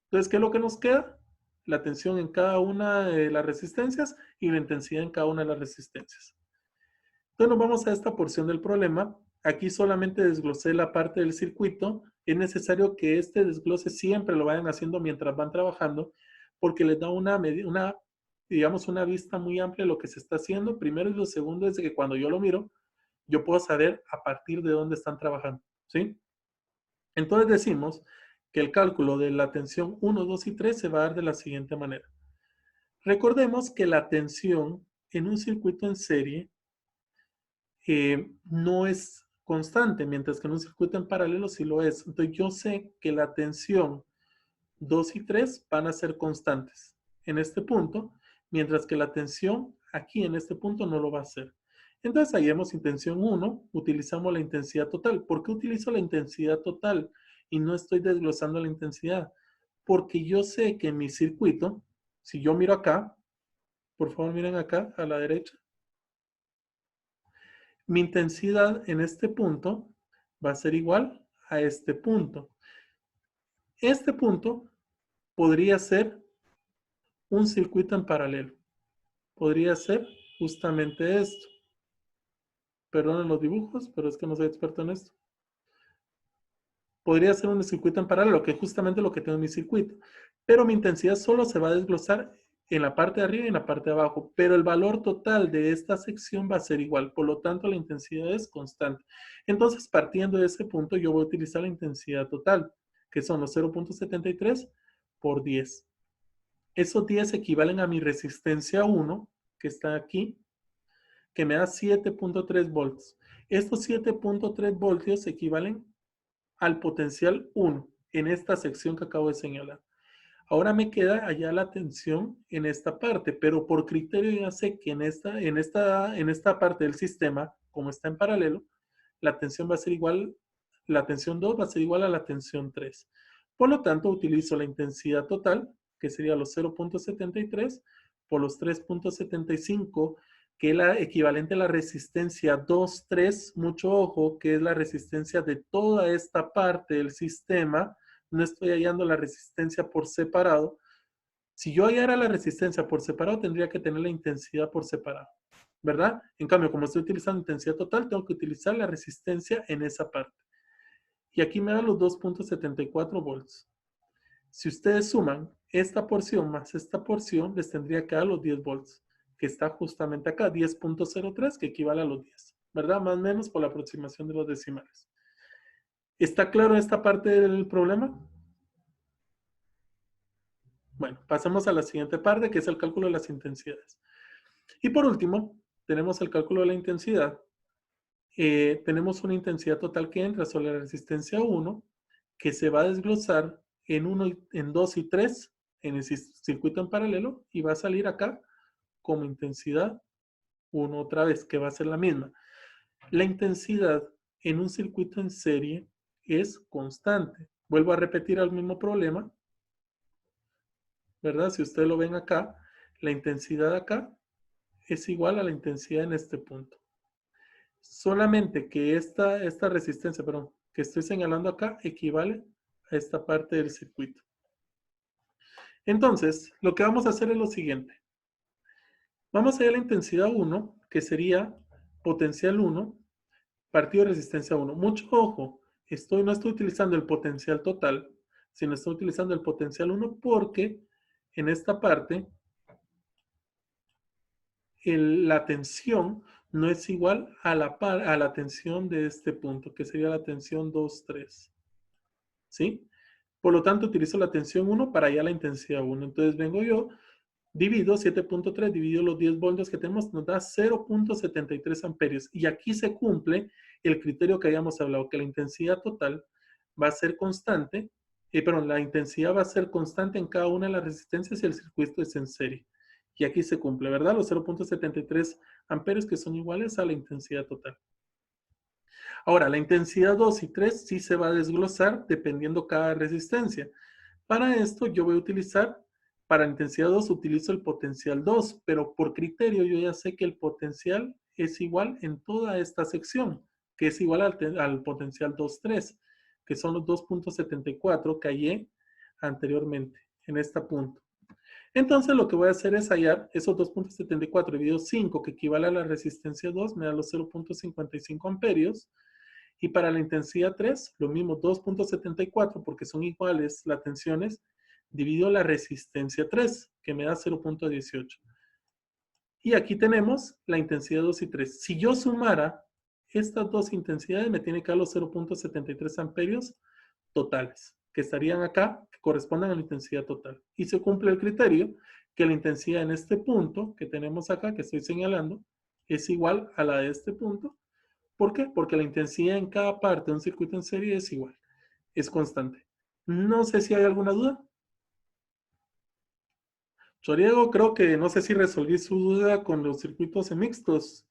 Entonces, ¿qué es lo que nos queda? La tensión en cada una de las resistencias y la intensidad en cada una de las resistencias. Entonces nos vamos a esta porción del problema. Aquí solamente desglosé la parte del circuito. Es necesario que este desglose siempre lo vayan haciendo mientras van trabajando, porque les da digamos, una vista muy amplia de lo que se está haciendo. Primero y lo segundo es que cuando yo lo miro, yo puedo saber a partir de dónde están trabajando, ¿sí? Entonces decimos que el cálculo de la tensión 1, 2 y 3 se va a dar de la siguiente manera. Recordemos que la tensión en un circuito en serie no es constante, mientras que en un circuito en paralelo sí lo es. Entonces yo sé que la tensión 2 y 3 van a ser constantes en este punto, mientras que la tensión aquí en este punto no lo va a hacer. Entonces hallemos intención 1, utilizamos la intensidad total. ¿Por qué utilizo la intensidad total y no estoy desglosando la intensidad? Porque yo sé que en mi circuito, si yo miro acá, por favor miren acá a la derecha, mi intensidad en este punto va a ser igual a este punto. Este punto podría ser un circuito en paralelo. Podría ser justamente esto. Perdonen los dibujos, pero es que no soy experto en esto. Podría ser un circuito en paralelo, que es justamente lo que tengo en mi circuito. Pero mi intensidad solo se va a desglosar en la parte de arriba y en la parte de abajo. Pero el valor total de esta sección va a ser igual. Por lo tanto, la intensidad es constante. Entonces, partiendo de ese punto, yo voy a utilizar la intensidad total, que son los 0.73 por 10. Esos 10 equivalen a mi resistencia 1, que está aquí, que me da 7.3 voltios. Estos 7.3 voltios equivalen al potencial 1 en esta sección que acabo de señalar. Ahora me queda allá la tensión en esta parte, pero por criterio ya sé que en esta parte del sistema, como está en paralelo, la tensión va a ser igual, la tensión 2 va a ser igual a la tensión 3. Por lo tanto, utilizo la intensidad total, que sería los 0.73 por los 3.75, que es la equivalente a la resistencia 2,3, mucho ojo, que es la resistencia de toda esta parte del sistema. No estoy hallando la resistencia por separado. Si yo hallara la resistencia por separado, tendría que tener la intensidad por separado, ¿verdad? En cambio, como estoy utilizando intensidad total, tengo que utilizar la resistencia en esa parte. Y aquí me da los 2.74 volts. Si ustedes suman esta porción más esta porción, les tendría que dar los 10 volts, que está justamente acá, 10.03, que equivale a los 10, ¿verdad? Más o menos por la aproximación de los decimales. ¿Está claro esta parte del problema? Bueno, pasemos a la siguiente parte, que es el cálculo de las intensidades. Y por último, tenemos el cálculo de la intensidad. Tenemos una intensidad total que entra sobre la resistencia 1, que se va a desglosar en 1, en 2 y 3 en el circuito en paralelo, y va a salir acá como intensidad 1 otra vez, que va a ser la misma. La intensidad en un circuito en serie es constante. Vuelvo a repetir el mismo problema, ¿verdad? Si ustedes lo ven acá, la intensidad acá es igual a la intensidad en este punto. Solamente que esta resistencia, perdón, que estoy señalando acá, equivale a esta parte del circuito. Entonces, lo que vamos a hacer es lo siguiente. Vamos a ir a la intensidad 1, que sería potencial 1, partido de resistencia 1. Mucho ojo, no estoy utilizando el potencial total, sino estoy utilizando el potencial 1 porque en esta parte la tensión no es igual a la tensión de este punto, que sería la tensión 2, 3. ¿Sí? Por lo tanto, utilizo la tensión 1 para allá la intensidad 1. Entonces vengo yo, divido 7.3, divido los 10 voltios que tenemos, nos da 0.73 amperios. Y aquí se cumple el criterio que habíamos hablado, que la intensidad total va a ser constante, la intensidad va a ser constante en cada una de las resistencias y el circuito es en serie. Y aquí se cumple, ¿verdad? Los 0.73 amperios que son iguales a la intensidad total. Ahora, la intensidad 2 y 3 sí se va a desglosar dependiendo cada resistencia. Para esto yo voy a utilizar, para la intensidad 2 utilizo el potencial 2, pero por criterio yo ya sé que el potencial es igual en toda esta sección, que es igual al potencial 2,3, que son los 2.74 que hallé anteriormente en este punto. Entonces lo que voy a hacer es hallar esos 2.74 dividido 5, que equivale a la resistencia 2, me da los 0.55 amperios. Y para la intensidad 3, lo mismo, 2.74, porque son iguales las tensiones, dividido la resistencia 3, que me da 0.18. Y aquí tenemos la intensidad 2 y 3. Si yo sumara estas dos intensidades, me tiene que dar los 0.73 amperios totales, que estarían acá, que corresponden a la intensidad total. Y se cumple el criterio que la intensidad en este punto que tenemos acá, que estoy señalando, es igual a la de este punto. ¿Por qué? Porque la intensidad en cada parte de un circuito en serie es igual, es constante. No sé si hay alguna duda. Choriego, creo que no sé si resolví su duda con los circuitos mixtos.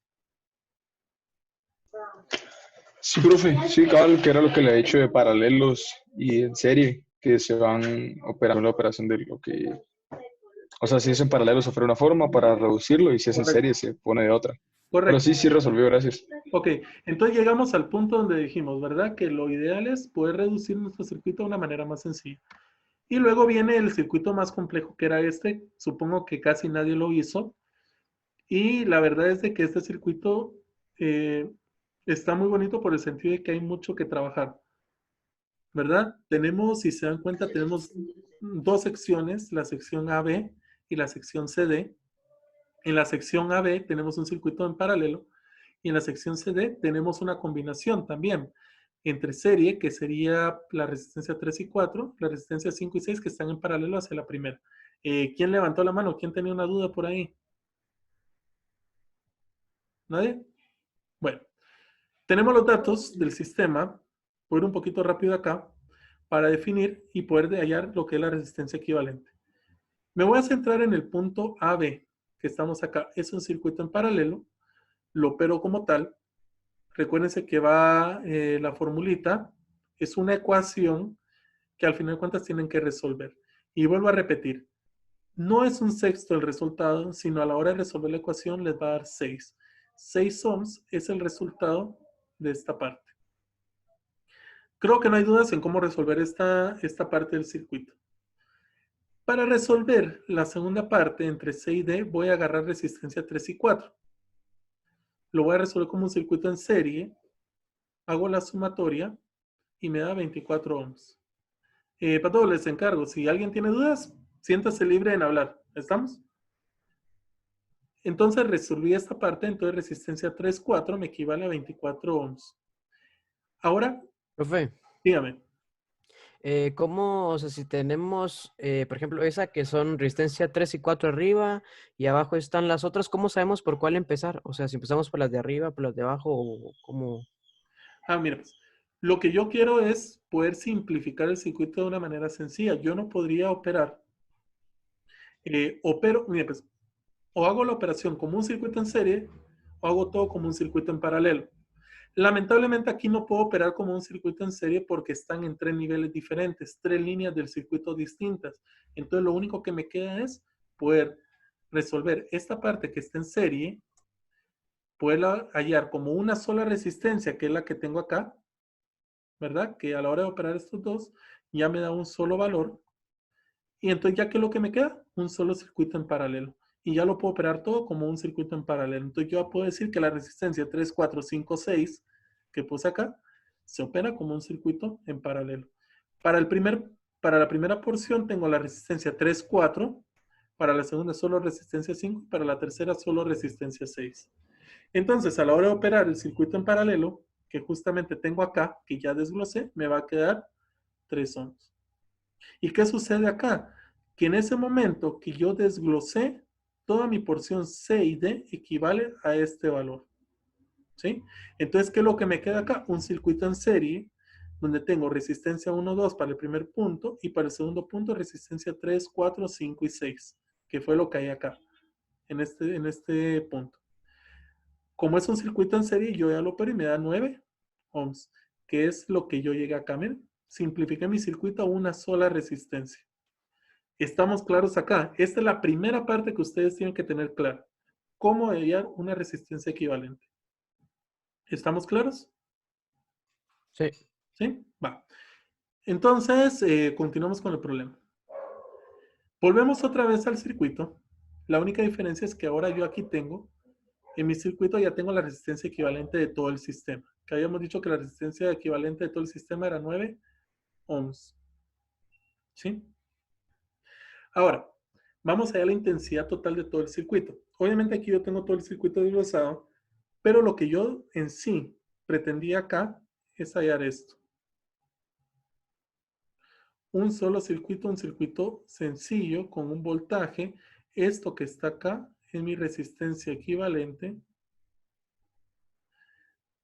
Sí, profe, sí, cabal, que era lo que le he dicho de paralelos y en serie, que se van operando la operación de lo que... O sea, si es en paralelo se fuera una forma para reducirlo y si es en serie se pone de otra. Correcto. Pero sí resolvió, gracias. Ok, entonces llegamos al punto donde dijimos, ¿verdad? Que lo ideal es poder reducir nuestro circuito de una manera más sencilla. Y luego viene el circuito más complejo, que era este. Supongo que casi nadie lo hizo. Y la verdad es de que este circuito está muy bonito por el sentido de que hay mucho que trabajar, ¿verdad? Tenemos, si se dan cuenta, tenemos dos secciones, la sección AB y la sección CD. En la sección AB tenemos un circuito en paralelo y en la sección CD tenemos una combinación también entre serie, que sería la resistencia 3 y 4, la resistencia 5 y 6 que están en paralelo hacia la primera. ¿Quién levantó la mano? ¿Quién tenía una duda por ahí? ¿Nadie? Bueno, tenemos los datos del sistema. Voy a ir un poquito rápido acá para definir y poder hallar lo que es la resistencia equivalente. Me voy a centrar en el punto AB, que estamos acá. Es un circuito en paralelo. Lo opero como tal. Recuérdense que va la formulita. Es una ecuación que al final de cuentas tienen que resolver. Y vuelvo a repetir. No es un sexto el resultado, sino a la hora de resolver la ecuación les va a dar 6. 6 ohms es el resultado de esta parte. Creo que no hay dudas en cómo resolver esta parte del circuito. Para resolver la segunda parte entre C y D, voy a agarrar resistencia 3 y 4. Lo voy a resolver como un circuito en serie. Hago la sumatoria y me da 24 ohms. Para todos les encargo, si alguien tiene dudas, siéntase libre en hablar. ¿Estamos? Entonces resolví esta parte, entonces resistencia 3,4 me equivale a 24 ohms. Ahora, Profe, dígame. ¿cómo, o sea, si tenemos, por ejemplo, esa que son resistencia 3 y 4 arriba y abajo están las otras, ¿cómo sabemos por cuál empezar? O sea, si empezamos por las de arriba, por las de abajo, o cómo... Mira, pues, lo que yo quiero es poder simplificar el circuito de una manera sencilla. Yo no podría operar. Mira, pues, o hago la operación como un circuito en serie, o hago todo como un circuito en paralelo. Lamentablemente aquí no puedo operar como un circuito en serie porque están en 3 niveles diferentes, 3 líneas del circuito distintas. Entonces lo único que me queda es poder resolver esta parte que está en serie, poderla hallar como una sola resistencia, que es la que tengo acá, ¿verdad? Que a la hora de operar estos dos, ya me da un solo valor. Y entonces ya que es lo que me queda, un solo circuito en paralelo. Y ya lo puedo operar todo como un circuito en paralelo. Entonces yo puedo decir que la resistencia 3, 4, 5, 6 que puse acá, se opera como un circuito en paralelo. Para la primera porción tengo la resistencia 3, 4, para la segunda solo resistencia 5, y para la tercera solo resistencia 6. Entonces a la hora de operar el circuito en paralelo, que justamente tengo acá, que ya desglosé, me va a quedar 3 ohms. ¿Y qué sucede acá? Que en ese momento que yo desglosé, toda mi porción C y D equivale a este valor. ¿Sí? Entonces, ¿qué es lo que me queda acá? Un circuito en serie, donde tengo resistencia 1, 2 para el primer punto, y para el segundo punto resistencia 3, 4, 5 y 6, que fue lo que hay acá, en este punto. Como es un circuito en serie, yo ya lo opero y me da 9 ohms, que es lo que yo llegué acá. Miren, simplifiqué mi circuito a una sola resistencia. ¿Estamos claros acá? Esta es la primera parte que ustedes tienen que tener clara. ¿Cómo hallar una resistencia equivalente? ¿Estamos claros? Sí. ¿Sí? Va. Entonces, continuamos con el problema. Volvemos otra vez al circuito. La única diferencia es que ahora yo aquí tengo, en mi circuito ya tengo la resistencia equivalente de todo el sistema. Que habíamos dicho que la resistencia equivalente de todo el sistema era 9 ohms. ¿Sí? Ahora, vamos a ver la intensidad total de todo el circuito. Obviamente aquí yo tengo todo el circuito desglosado, pero lo que yo en sí pretendía acá es hallar esto. Un solo circuito, un circuito sencillo con un voltaje. Esto que está acá es mi resistencia equivalente.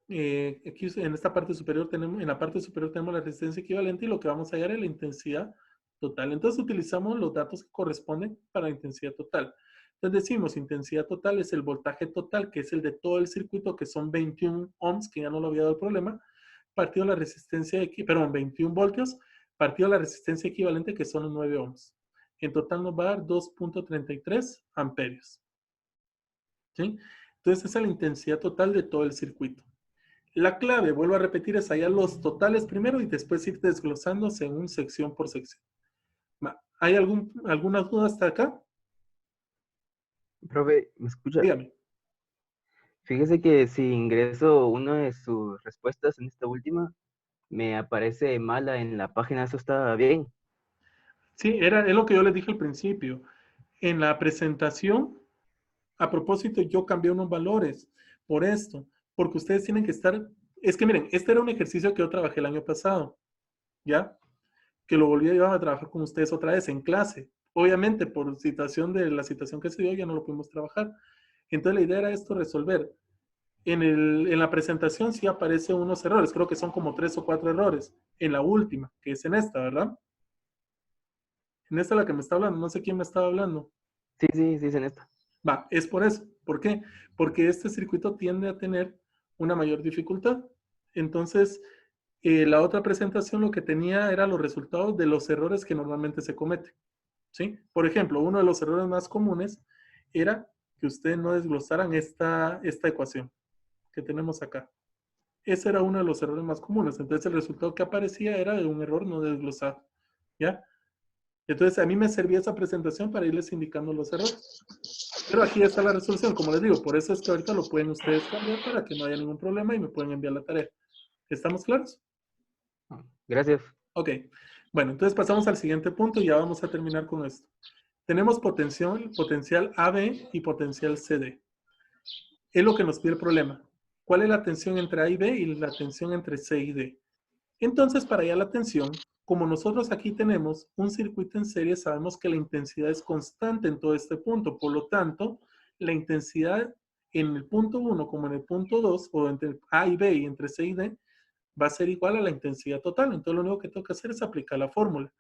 Aquí en esta parte superior tenemos, en la parte superior tenemos la resistencia equivalente y lo que vamos a hallar es la intensidad total. Entonces utilizamos los datos que corresponden para la intensidad total. Entonces decimos intensidad total es el voltaje total, que es el de todo el circuito, que son 21 ohms, que ya no lo había dado el problema, partido la resistencia, 21 voltios, partido la resistencia equivalente, que son 9 ohms. En total nos va a dar 2.33 amperios. ¿Sí? Entonces esa es la intensidad total de todo el circuito. La clave, vuelvo a repetir, es hallar los totales primero y después ir desglosando según sección por sección. ¿Hay alguna duda hasta acá? Profe, ¿me escucha? Dígame. Fíjese que si ingreso una de sus respuestas en esta última, me aparece mala en la página, ¿eso está bien? Sí, es lo que yo les dije al principio. En la presentación, a propósito, yo cambié unos valores por esto, porque ustedes tienen que estar... Es que miren, este era un ejercicio que yo trabajé el año pasado, ¿ya? Que lo volví a llevar a trabajar con ustedes otra vez en clase. Obviamente, por la situación que se dio, ya no lo pudimos trabajar. Entonces, la idea era esto, resolver. En la presentación sí aparecen unos errores, creo que son como 3 o 4 errores. En la última, que es en esta, ¿verdad? En esta es la que me está hablando, no sé quién me estaba hablando. Sí, es en esta. Va, es por eso. ¿Por qué? Porque este circuito tiende a tener una mayor dificultad. Entonces, la otra presentación lo que tenía era los resultados de los errores que normalmente se cometen. ¿Sí? Por ejemplo, uno de los errores más comunes era que ustedes no desglosaran esta ecuación que tenemos acá. Ese era uno de los errores más comunes. Entonces, el resultado que aparecía era de un error no desglosado. ¿Ya? Entonces, a mí me servía esa presentación para irles indicando los errores. Pero aquí está la resolución, como les digo. Por eso es que ahorita lo pueden ustedes cambiar para que no haya ningún problema y me pueden enviar la tarea. ¿Estamos claros? Gracias. Ok. Bueno, entonces pasamos al siguiente punto y ya vamos a terminar con esto. Tenemos potencial AB y potencial CD. Es lo que nos pide el problema. ¿Cuál es la tensión entre A y B y la tensión entre C y D? Entonces, para hallar la tensión, como nosotros aquí tenemos un circuito en serie, sabemos que la intensidad es constante en todo este punto. Por lo tanto, la intensidad en el punto 1 como en el punto 2, o entre A y B y entre C y D, va a ser igual a la intensidad total. Entonces, lo único que tengo que hacer es aplicar la fórmula.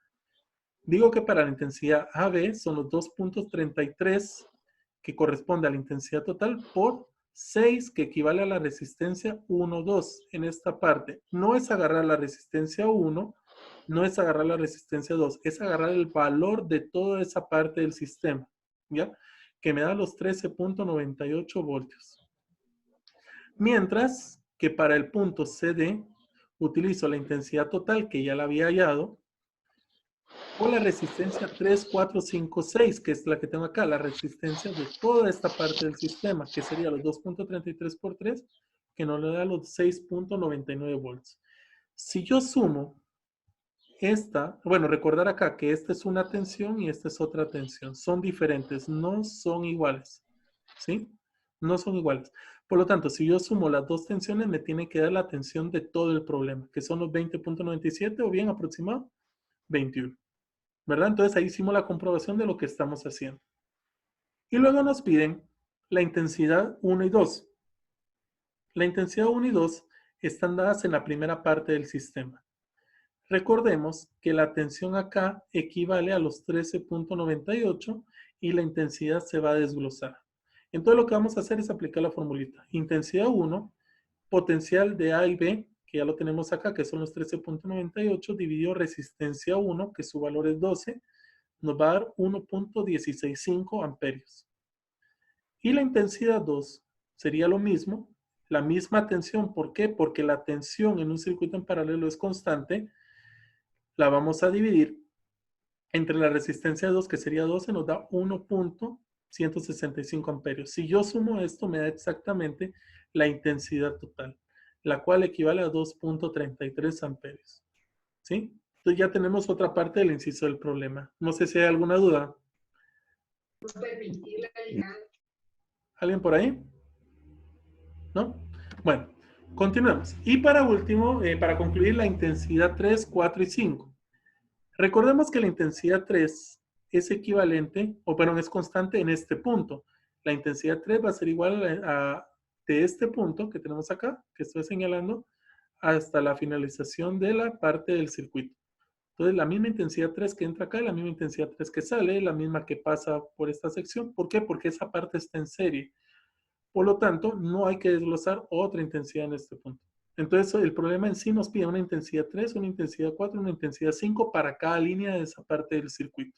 Digo que para la intensidad AB son los 2.33 que corresponde a la intensidad total por 6 que equivale a la resistencia 1, 2 en esta parte. No es agarrar la resistencia 1, no es agarrar la resistencia 2, es agarrar el valor de toda esa parte del sistema, ¿ya? Que me da los 13.98 voltios. Mientras que para el punto CD utilizo la intensidad total que ya la había hallado, o la resistencia 3, 4, 5, 6, que es la que tengo acá, la resistencia de toda esta parte del sistema, que sería los 2.33 por 3, que nos le da los 6.99 volts. Si yo sumo esta, bueno, recordar acá que esta es una tensión y esta es otra tensión. Son diferentes, no son iguales, ¿sí? No son iguales. Por lo tanto, si yo sumo las dos tensiones, me tiene que dar la tensión de todo el problema, que son los 20.97 o bien aproximado 21. ¿Verdad? Entonces ahí hicimos la comprobación de lo que estamos haciendo. Y luego nos piden la intensidad 1 y 2. La intensidad 1 y 2 están dadas en la primera parte del sistema. Recordemos que la tensión acá equivale a los 13.98 y la intensidad se va a desglosar. Entonces lo que vamos a hacer es aplicar la formulita. Intensidad 1, potencial de A y B, que ya lo tenemos acá, que son los 13.98, dividido resistencia 1, que su valor es 12, nos va a dar 1.165 amperios. Y la intensidad 2 sería lo mismo, la misma tensión. ¿Por qué? Porque la tensión en un circuito en paralelo es constante. La vamos a dividir entre la resistencia 2, que sería 12, nos da 1.165 amperios. Si yo sumo esto, me da exactamente la intensidad total, la cual equivale a 2.33 amperios. ¿Sí? Entonces ya tenemos otra parte del inciso del problema. No sé si hay alguna duda. ¿Alguien por ahí? ¿No? Bueno, continuemos. Y para último, para concluir, la intensidad 3, 4 y 5. Recordemos que la intensidad 3 es equivalente, o perdón, es constante en este punto. La intensidad 3 va a ser igual a de este punto que tenemos acá, que estoy señalando, hasta la finalización de la parte del circuito. Entonces, la misma intensidad 3 que entra acá, la misma intensidad 3 que sale, la misma que pasa por esta sección. ¿Por qué? Porque esa parte está en serie. Por lo tanto, no hay que desglosar otra intensidad en este punto. Entonces, el problema en sí nos pide una intensidad 3, una intensidad 4, una intensidad 5 para cada línea de esa parte del circuito.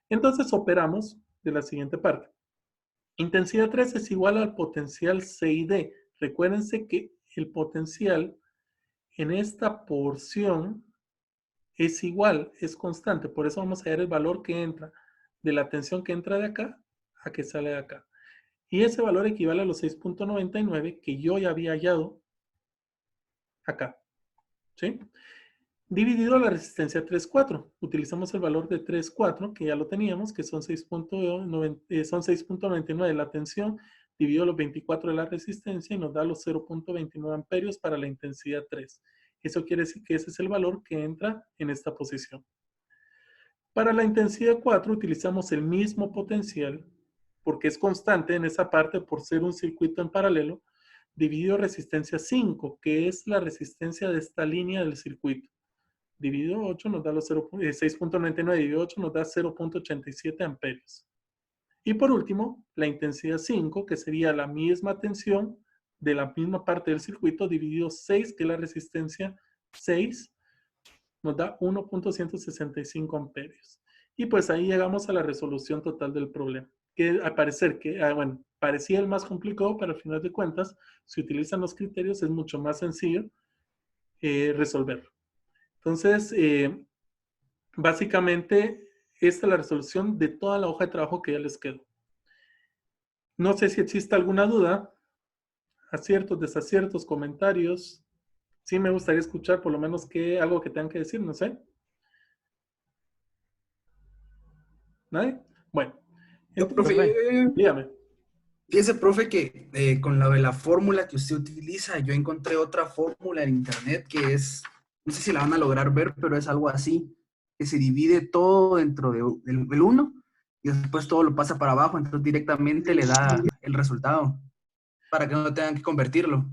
Entonces, operamos de la siguiente parte. Intensidad 3 es igual al potencial C y D. Recuérdense que el potencial en esta porción es igual, es constante. Por eso vamos a ver el valor que entra de la tensión que entra de acá a que sale de acá. Y ese valor equivale a los 6.99 que yo ya había hallado acá. ¿Sí? Dividido la resistencia 3.4. Utilizamos el valor de 3.4, que ya lo teníamos, que son 6.99 la tensión, dividido los 24 de la resistencia y nos da los 0.29 amperios para la intensidad 3. Eso quiere decir que ese es el valor que entra en esta posición. Para la intensidad 4 utilizamos el mismo potencial, porque es constante en esa parte por ser un circuito en paralelo, dividido resistencia 5, que es la resistencia de esta línea del circuito. Dividido 8 nos da los 6.99 dividido 8 nos da 0.87 amperios. Y por último, la intensidad 5, que sería la misma tensión de la misma parte del circuito, dividido 6, que es la resistencia 6, nos da 1.165 amperios. Y pues ahí llegamos a la resolución total del problema. Que al parecer, bueno, parecía el más complicado, pero al final de cuentas, si utilizan los criterios, es mucho más sencillo resolverlo. Entonces, básicamente, esta es la resolución de toda la hoja de trabajo que ya les quedó. No sé si existe alguna duda, aciertos, desaciertos, comentarios. sí me gustaría escuchar por lo menos algo que tengan que decir, no sé. ¿Nadie? Bueno. Yo, Entonces, profe, dígame. fíjese, profe, que con la fórmula que usted utiliza, yo encontré otra fórmula en internet que es, no sé si la van a lograr ver, pero es algo así, que se divide todo dentro del 1 y después todo lo pasa para abajo, entonces directamente le da el resultado para que no tengan que convertirlo.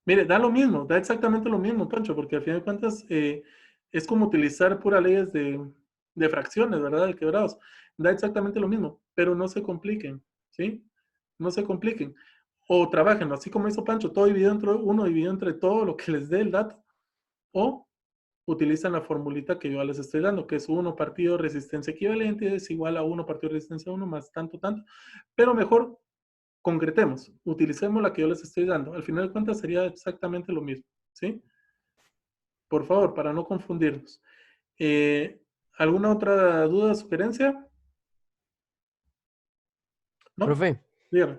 Mire, da lo mismo, da exactamente lo mismo, Pancho, porque al fin de cuentas es como utilizar puras leyes de fracciones, ¿verdad? De quebrados. Da exactamente lo mismo, pero no se compliquen, ¿sí? No se compliquen. O trabajen, así como hizo Pancho, todo dividido entre uno, dividido entre todo lo que les dé el dato. O utilizan la formulita que yo les estoy dando, que es 1 partido resistencia equivalente es igual a 1 partido resistencia 1 más tanto, tanto. Pero mejor concretemos, utilicemos la que yo les estoy dando. Al final de cuentas sería exactamente lo mismo, ¿sí? Por favor, para no confundirnos. ¿Alguna otra duda, sugerencia? ¿No? Profe, Dígame.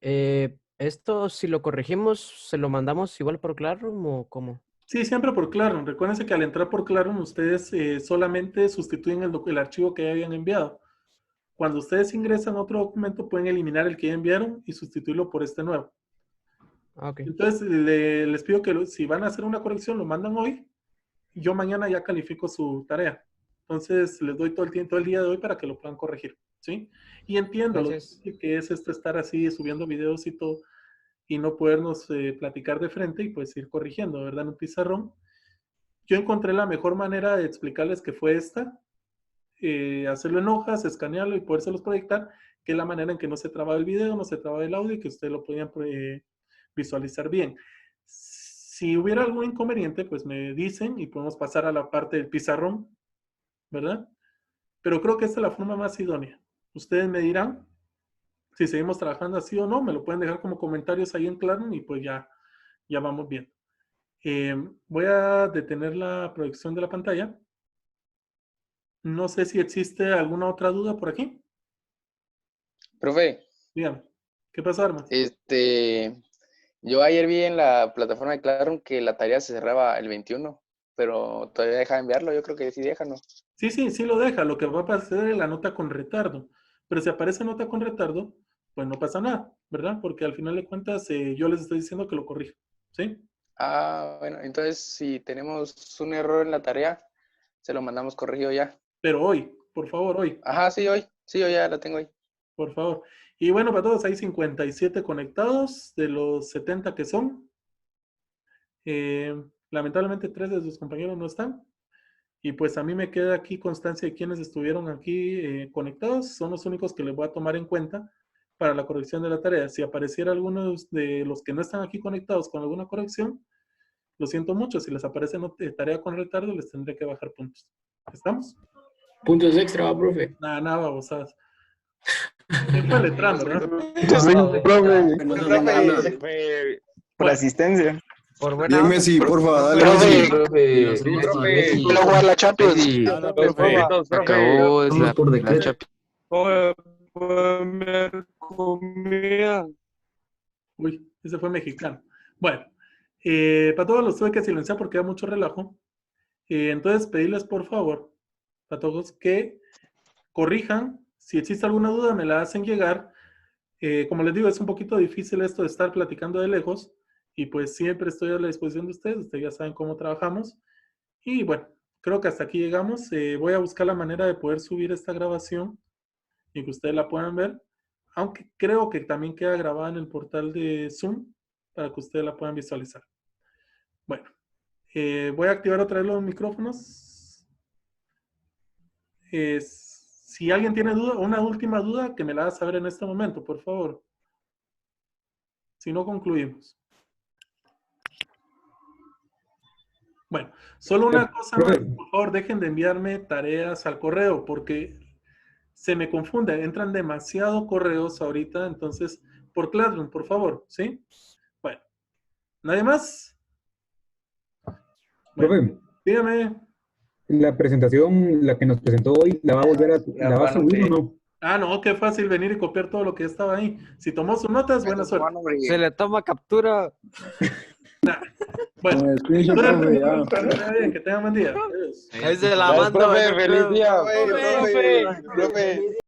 esto si lo corregimos, ¿se lo mandamos igual por Classroom o cómo? Sí, siempre por Classroom. Recuérdense que al entrar por Classroom, ustedes solamente sustituyen el archivo que ya habían enviado. Cuando ustedes ingresan a otro documento, pueden eliminar el que ya enviaron y sustituirlo por este nuevo. Okay. Entonces, les pido que si van a hacer una corrección, lo mandan hoy. Y yo mañana ya califico su tarea. Entonces, les doy todo el día de hoy para que lo puedan corregir, ¿sí? Y entiendo lo que es esto, estar así, subiendo videos y todo, y no podernos platicar de frente y pues ir corrigiendo, ¿verdad? En un pizarrón. Yo encontré la mejor manera de explicarles que fue esta, hacerlo en hojas, escanearlo y podérselos proyectar, que es la manera en que no se traba el video, no se traba el audio y que ustedes lo podían visualizar bien. Si hubiera algún inconveniente, pues me dicen y podemos pasar a la parte del pizarrón, ¿verdad? Pero creo que esta es la forma más idónea. Ustedes me dirán si seguimos trabajando así o no, me lo pueden dejar como comentarios ahí en Classroom y pues ya vamos viendo. Voy a detener la proyección de la pantalla. No sé si existe alguna otra duda por aquí. Profe. Dígame. ¿Qué pasó, Armas? Yo ayer vi en la plataforma de Classroom que la tarea se cerraba el 21, pero todavía deja de enviarlo. Yo creo que sí deja, ¿no? Sí lo deja. Lo que va a pasar es la nota con retardo. Pero si aparece nota con retardo, pues no pasa nada, ¿verdad? Porque al final de cuentas yo les estoy diciendo que lo corrijo, ¿sí? Ah, bueno, entonces si tenemos un error en la tarea, se lo mandamos corregido ya. Pero hoy, por favor, hoy. Ajá, sí, hoy. Sí, yo ya la tengo hoy. Por favor. Y bueno, para todos hay 57 conectados de los 70 que son. Lamentablemente 3 de sus compañeros no están. Y pues a mí me queda aquí constancia de quienes estuvieron aquí conectados. Son los únicos que les voy a tomar en cuenta para la corrección de la tarea. Si apareciera alguno de los que no están aquí conectados con alguna corrección, lo siento mucho. Si les aparece tarea con retardo, les tendré que bajar puntos. ¿Estamos? Puntos extra, profe. Nada, babosadas. Fue letrando, ¿verdad? Profe, por asistencia. Por buena Bien, onda. Messi, porfa, dale, Messi. Quiero jugar la Champions. Acabó la Champions. Uy, ese fue mexicano. Bueno, para todos los tuve que silenciar porque da mucho relajo. Entonces, pedirles por favor, a todos que corrijan. Si existe alguna duda, me la hacen llegar. Como les digo, es un poquito difícil esto de estar platicando de lejos. Y pues siempre estoy a la disposición de ustedes. Ustedes ya saben cómo trabajamos. Y bueno, creo que hasta aquí llegamos. Voy a buscar la manera de poder subir esta grabación y que ustedes la puedan ver. Aunque creo que también queda grabada en el portal de Zoom para que ustedes la puedan visualizar. Bueno, voy a activar otra vez los micrófonos. Si alguien tiene duda, una última duda, que me la haga saber en este momento, por favor. Si no, concluimos. Bueno, solo una cosa más, por favor, dejen de enviarme tareas al correo, porque se me confunde, entran demasiado correos ahorita, entonces, por Classroom, por favor, ¿sí? Bueno, ¿nadie más? Profe, dígame. La presentación, la que nos presentó hoy, ¿la va a volver a, la va a subir o no? Ah, no, qué fácil venir y copiar todo lo que estaba ahí. Si tomó sus notas, buena suerte. Se le toma captura. Bueno, Screenshot, profe, ya. está bien, que tengan buen día. Adiós. Ahí se la Gracias, mando. profe, feliz día. Profe, profe.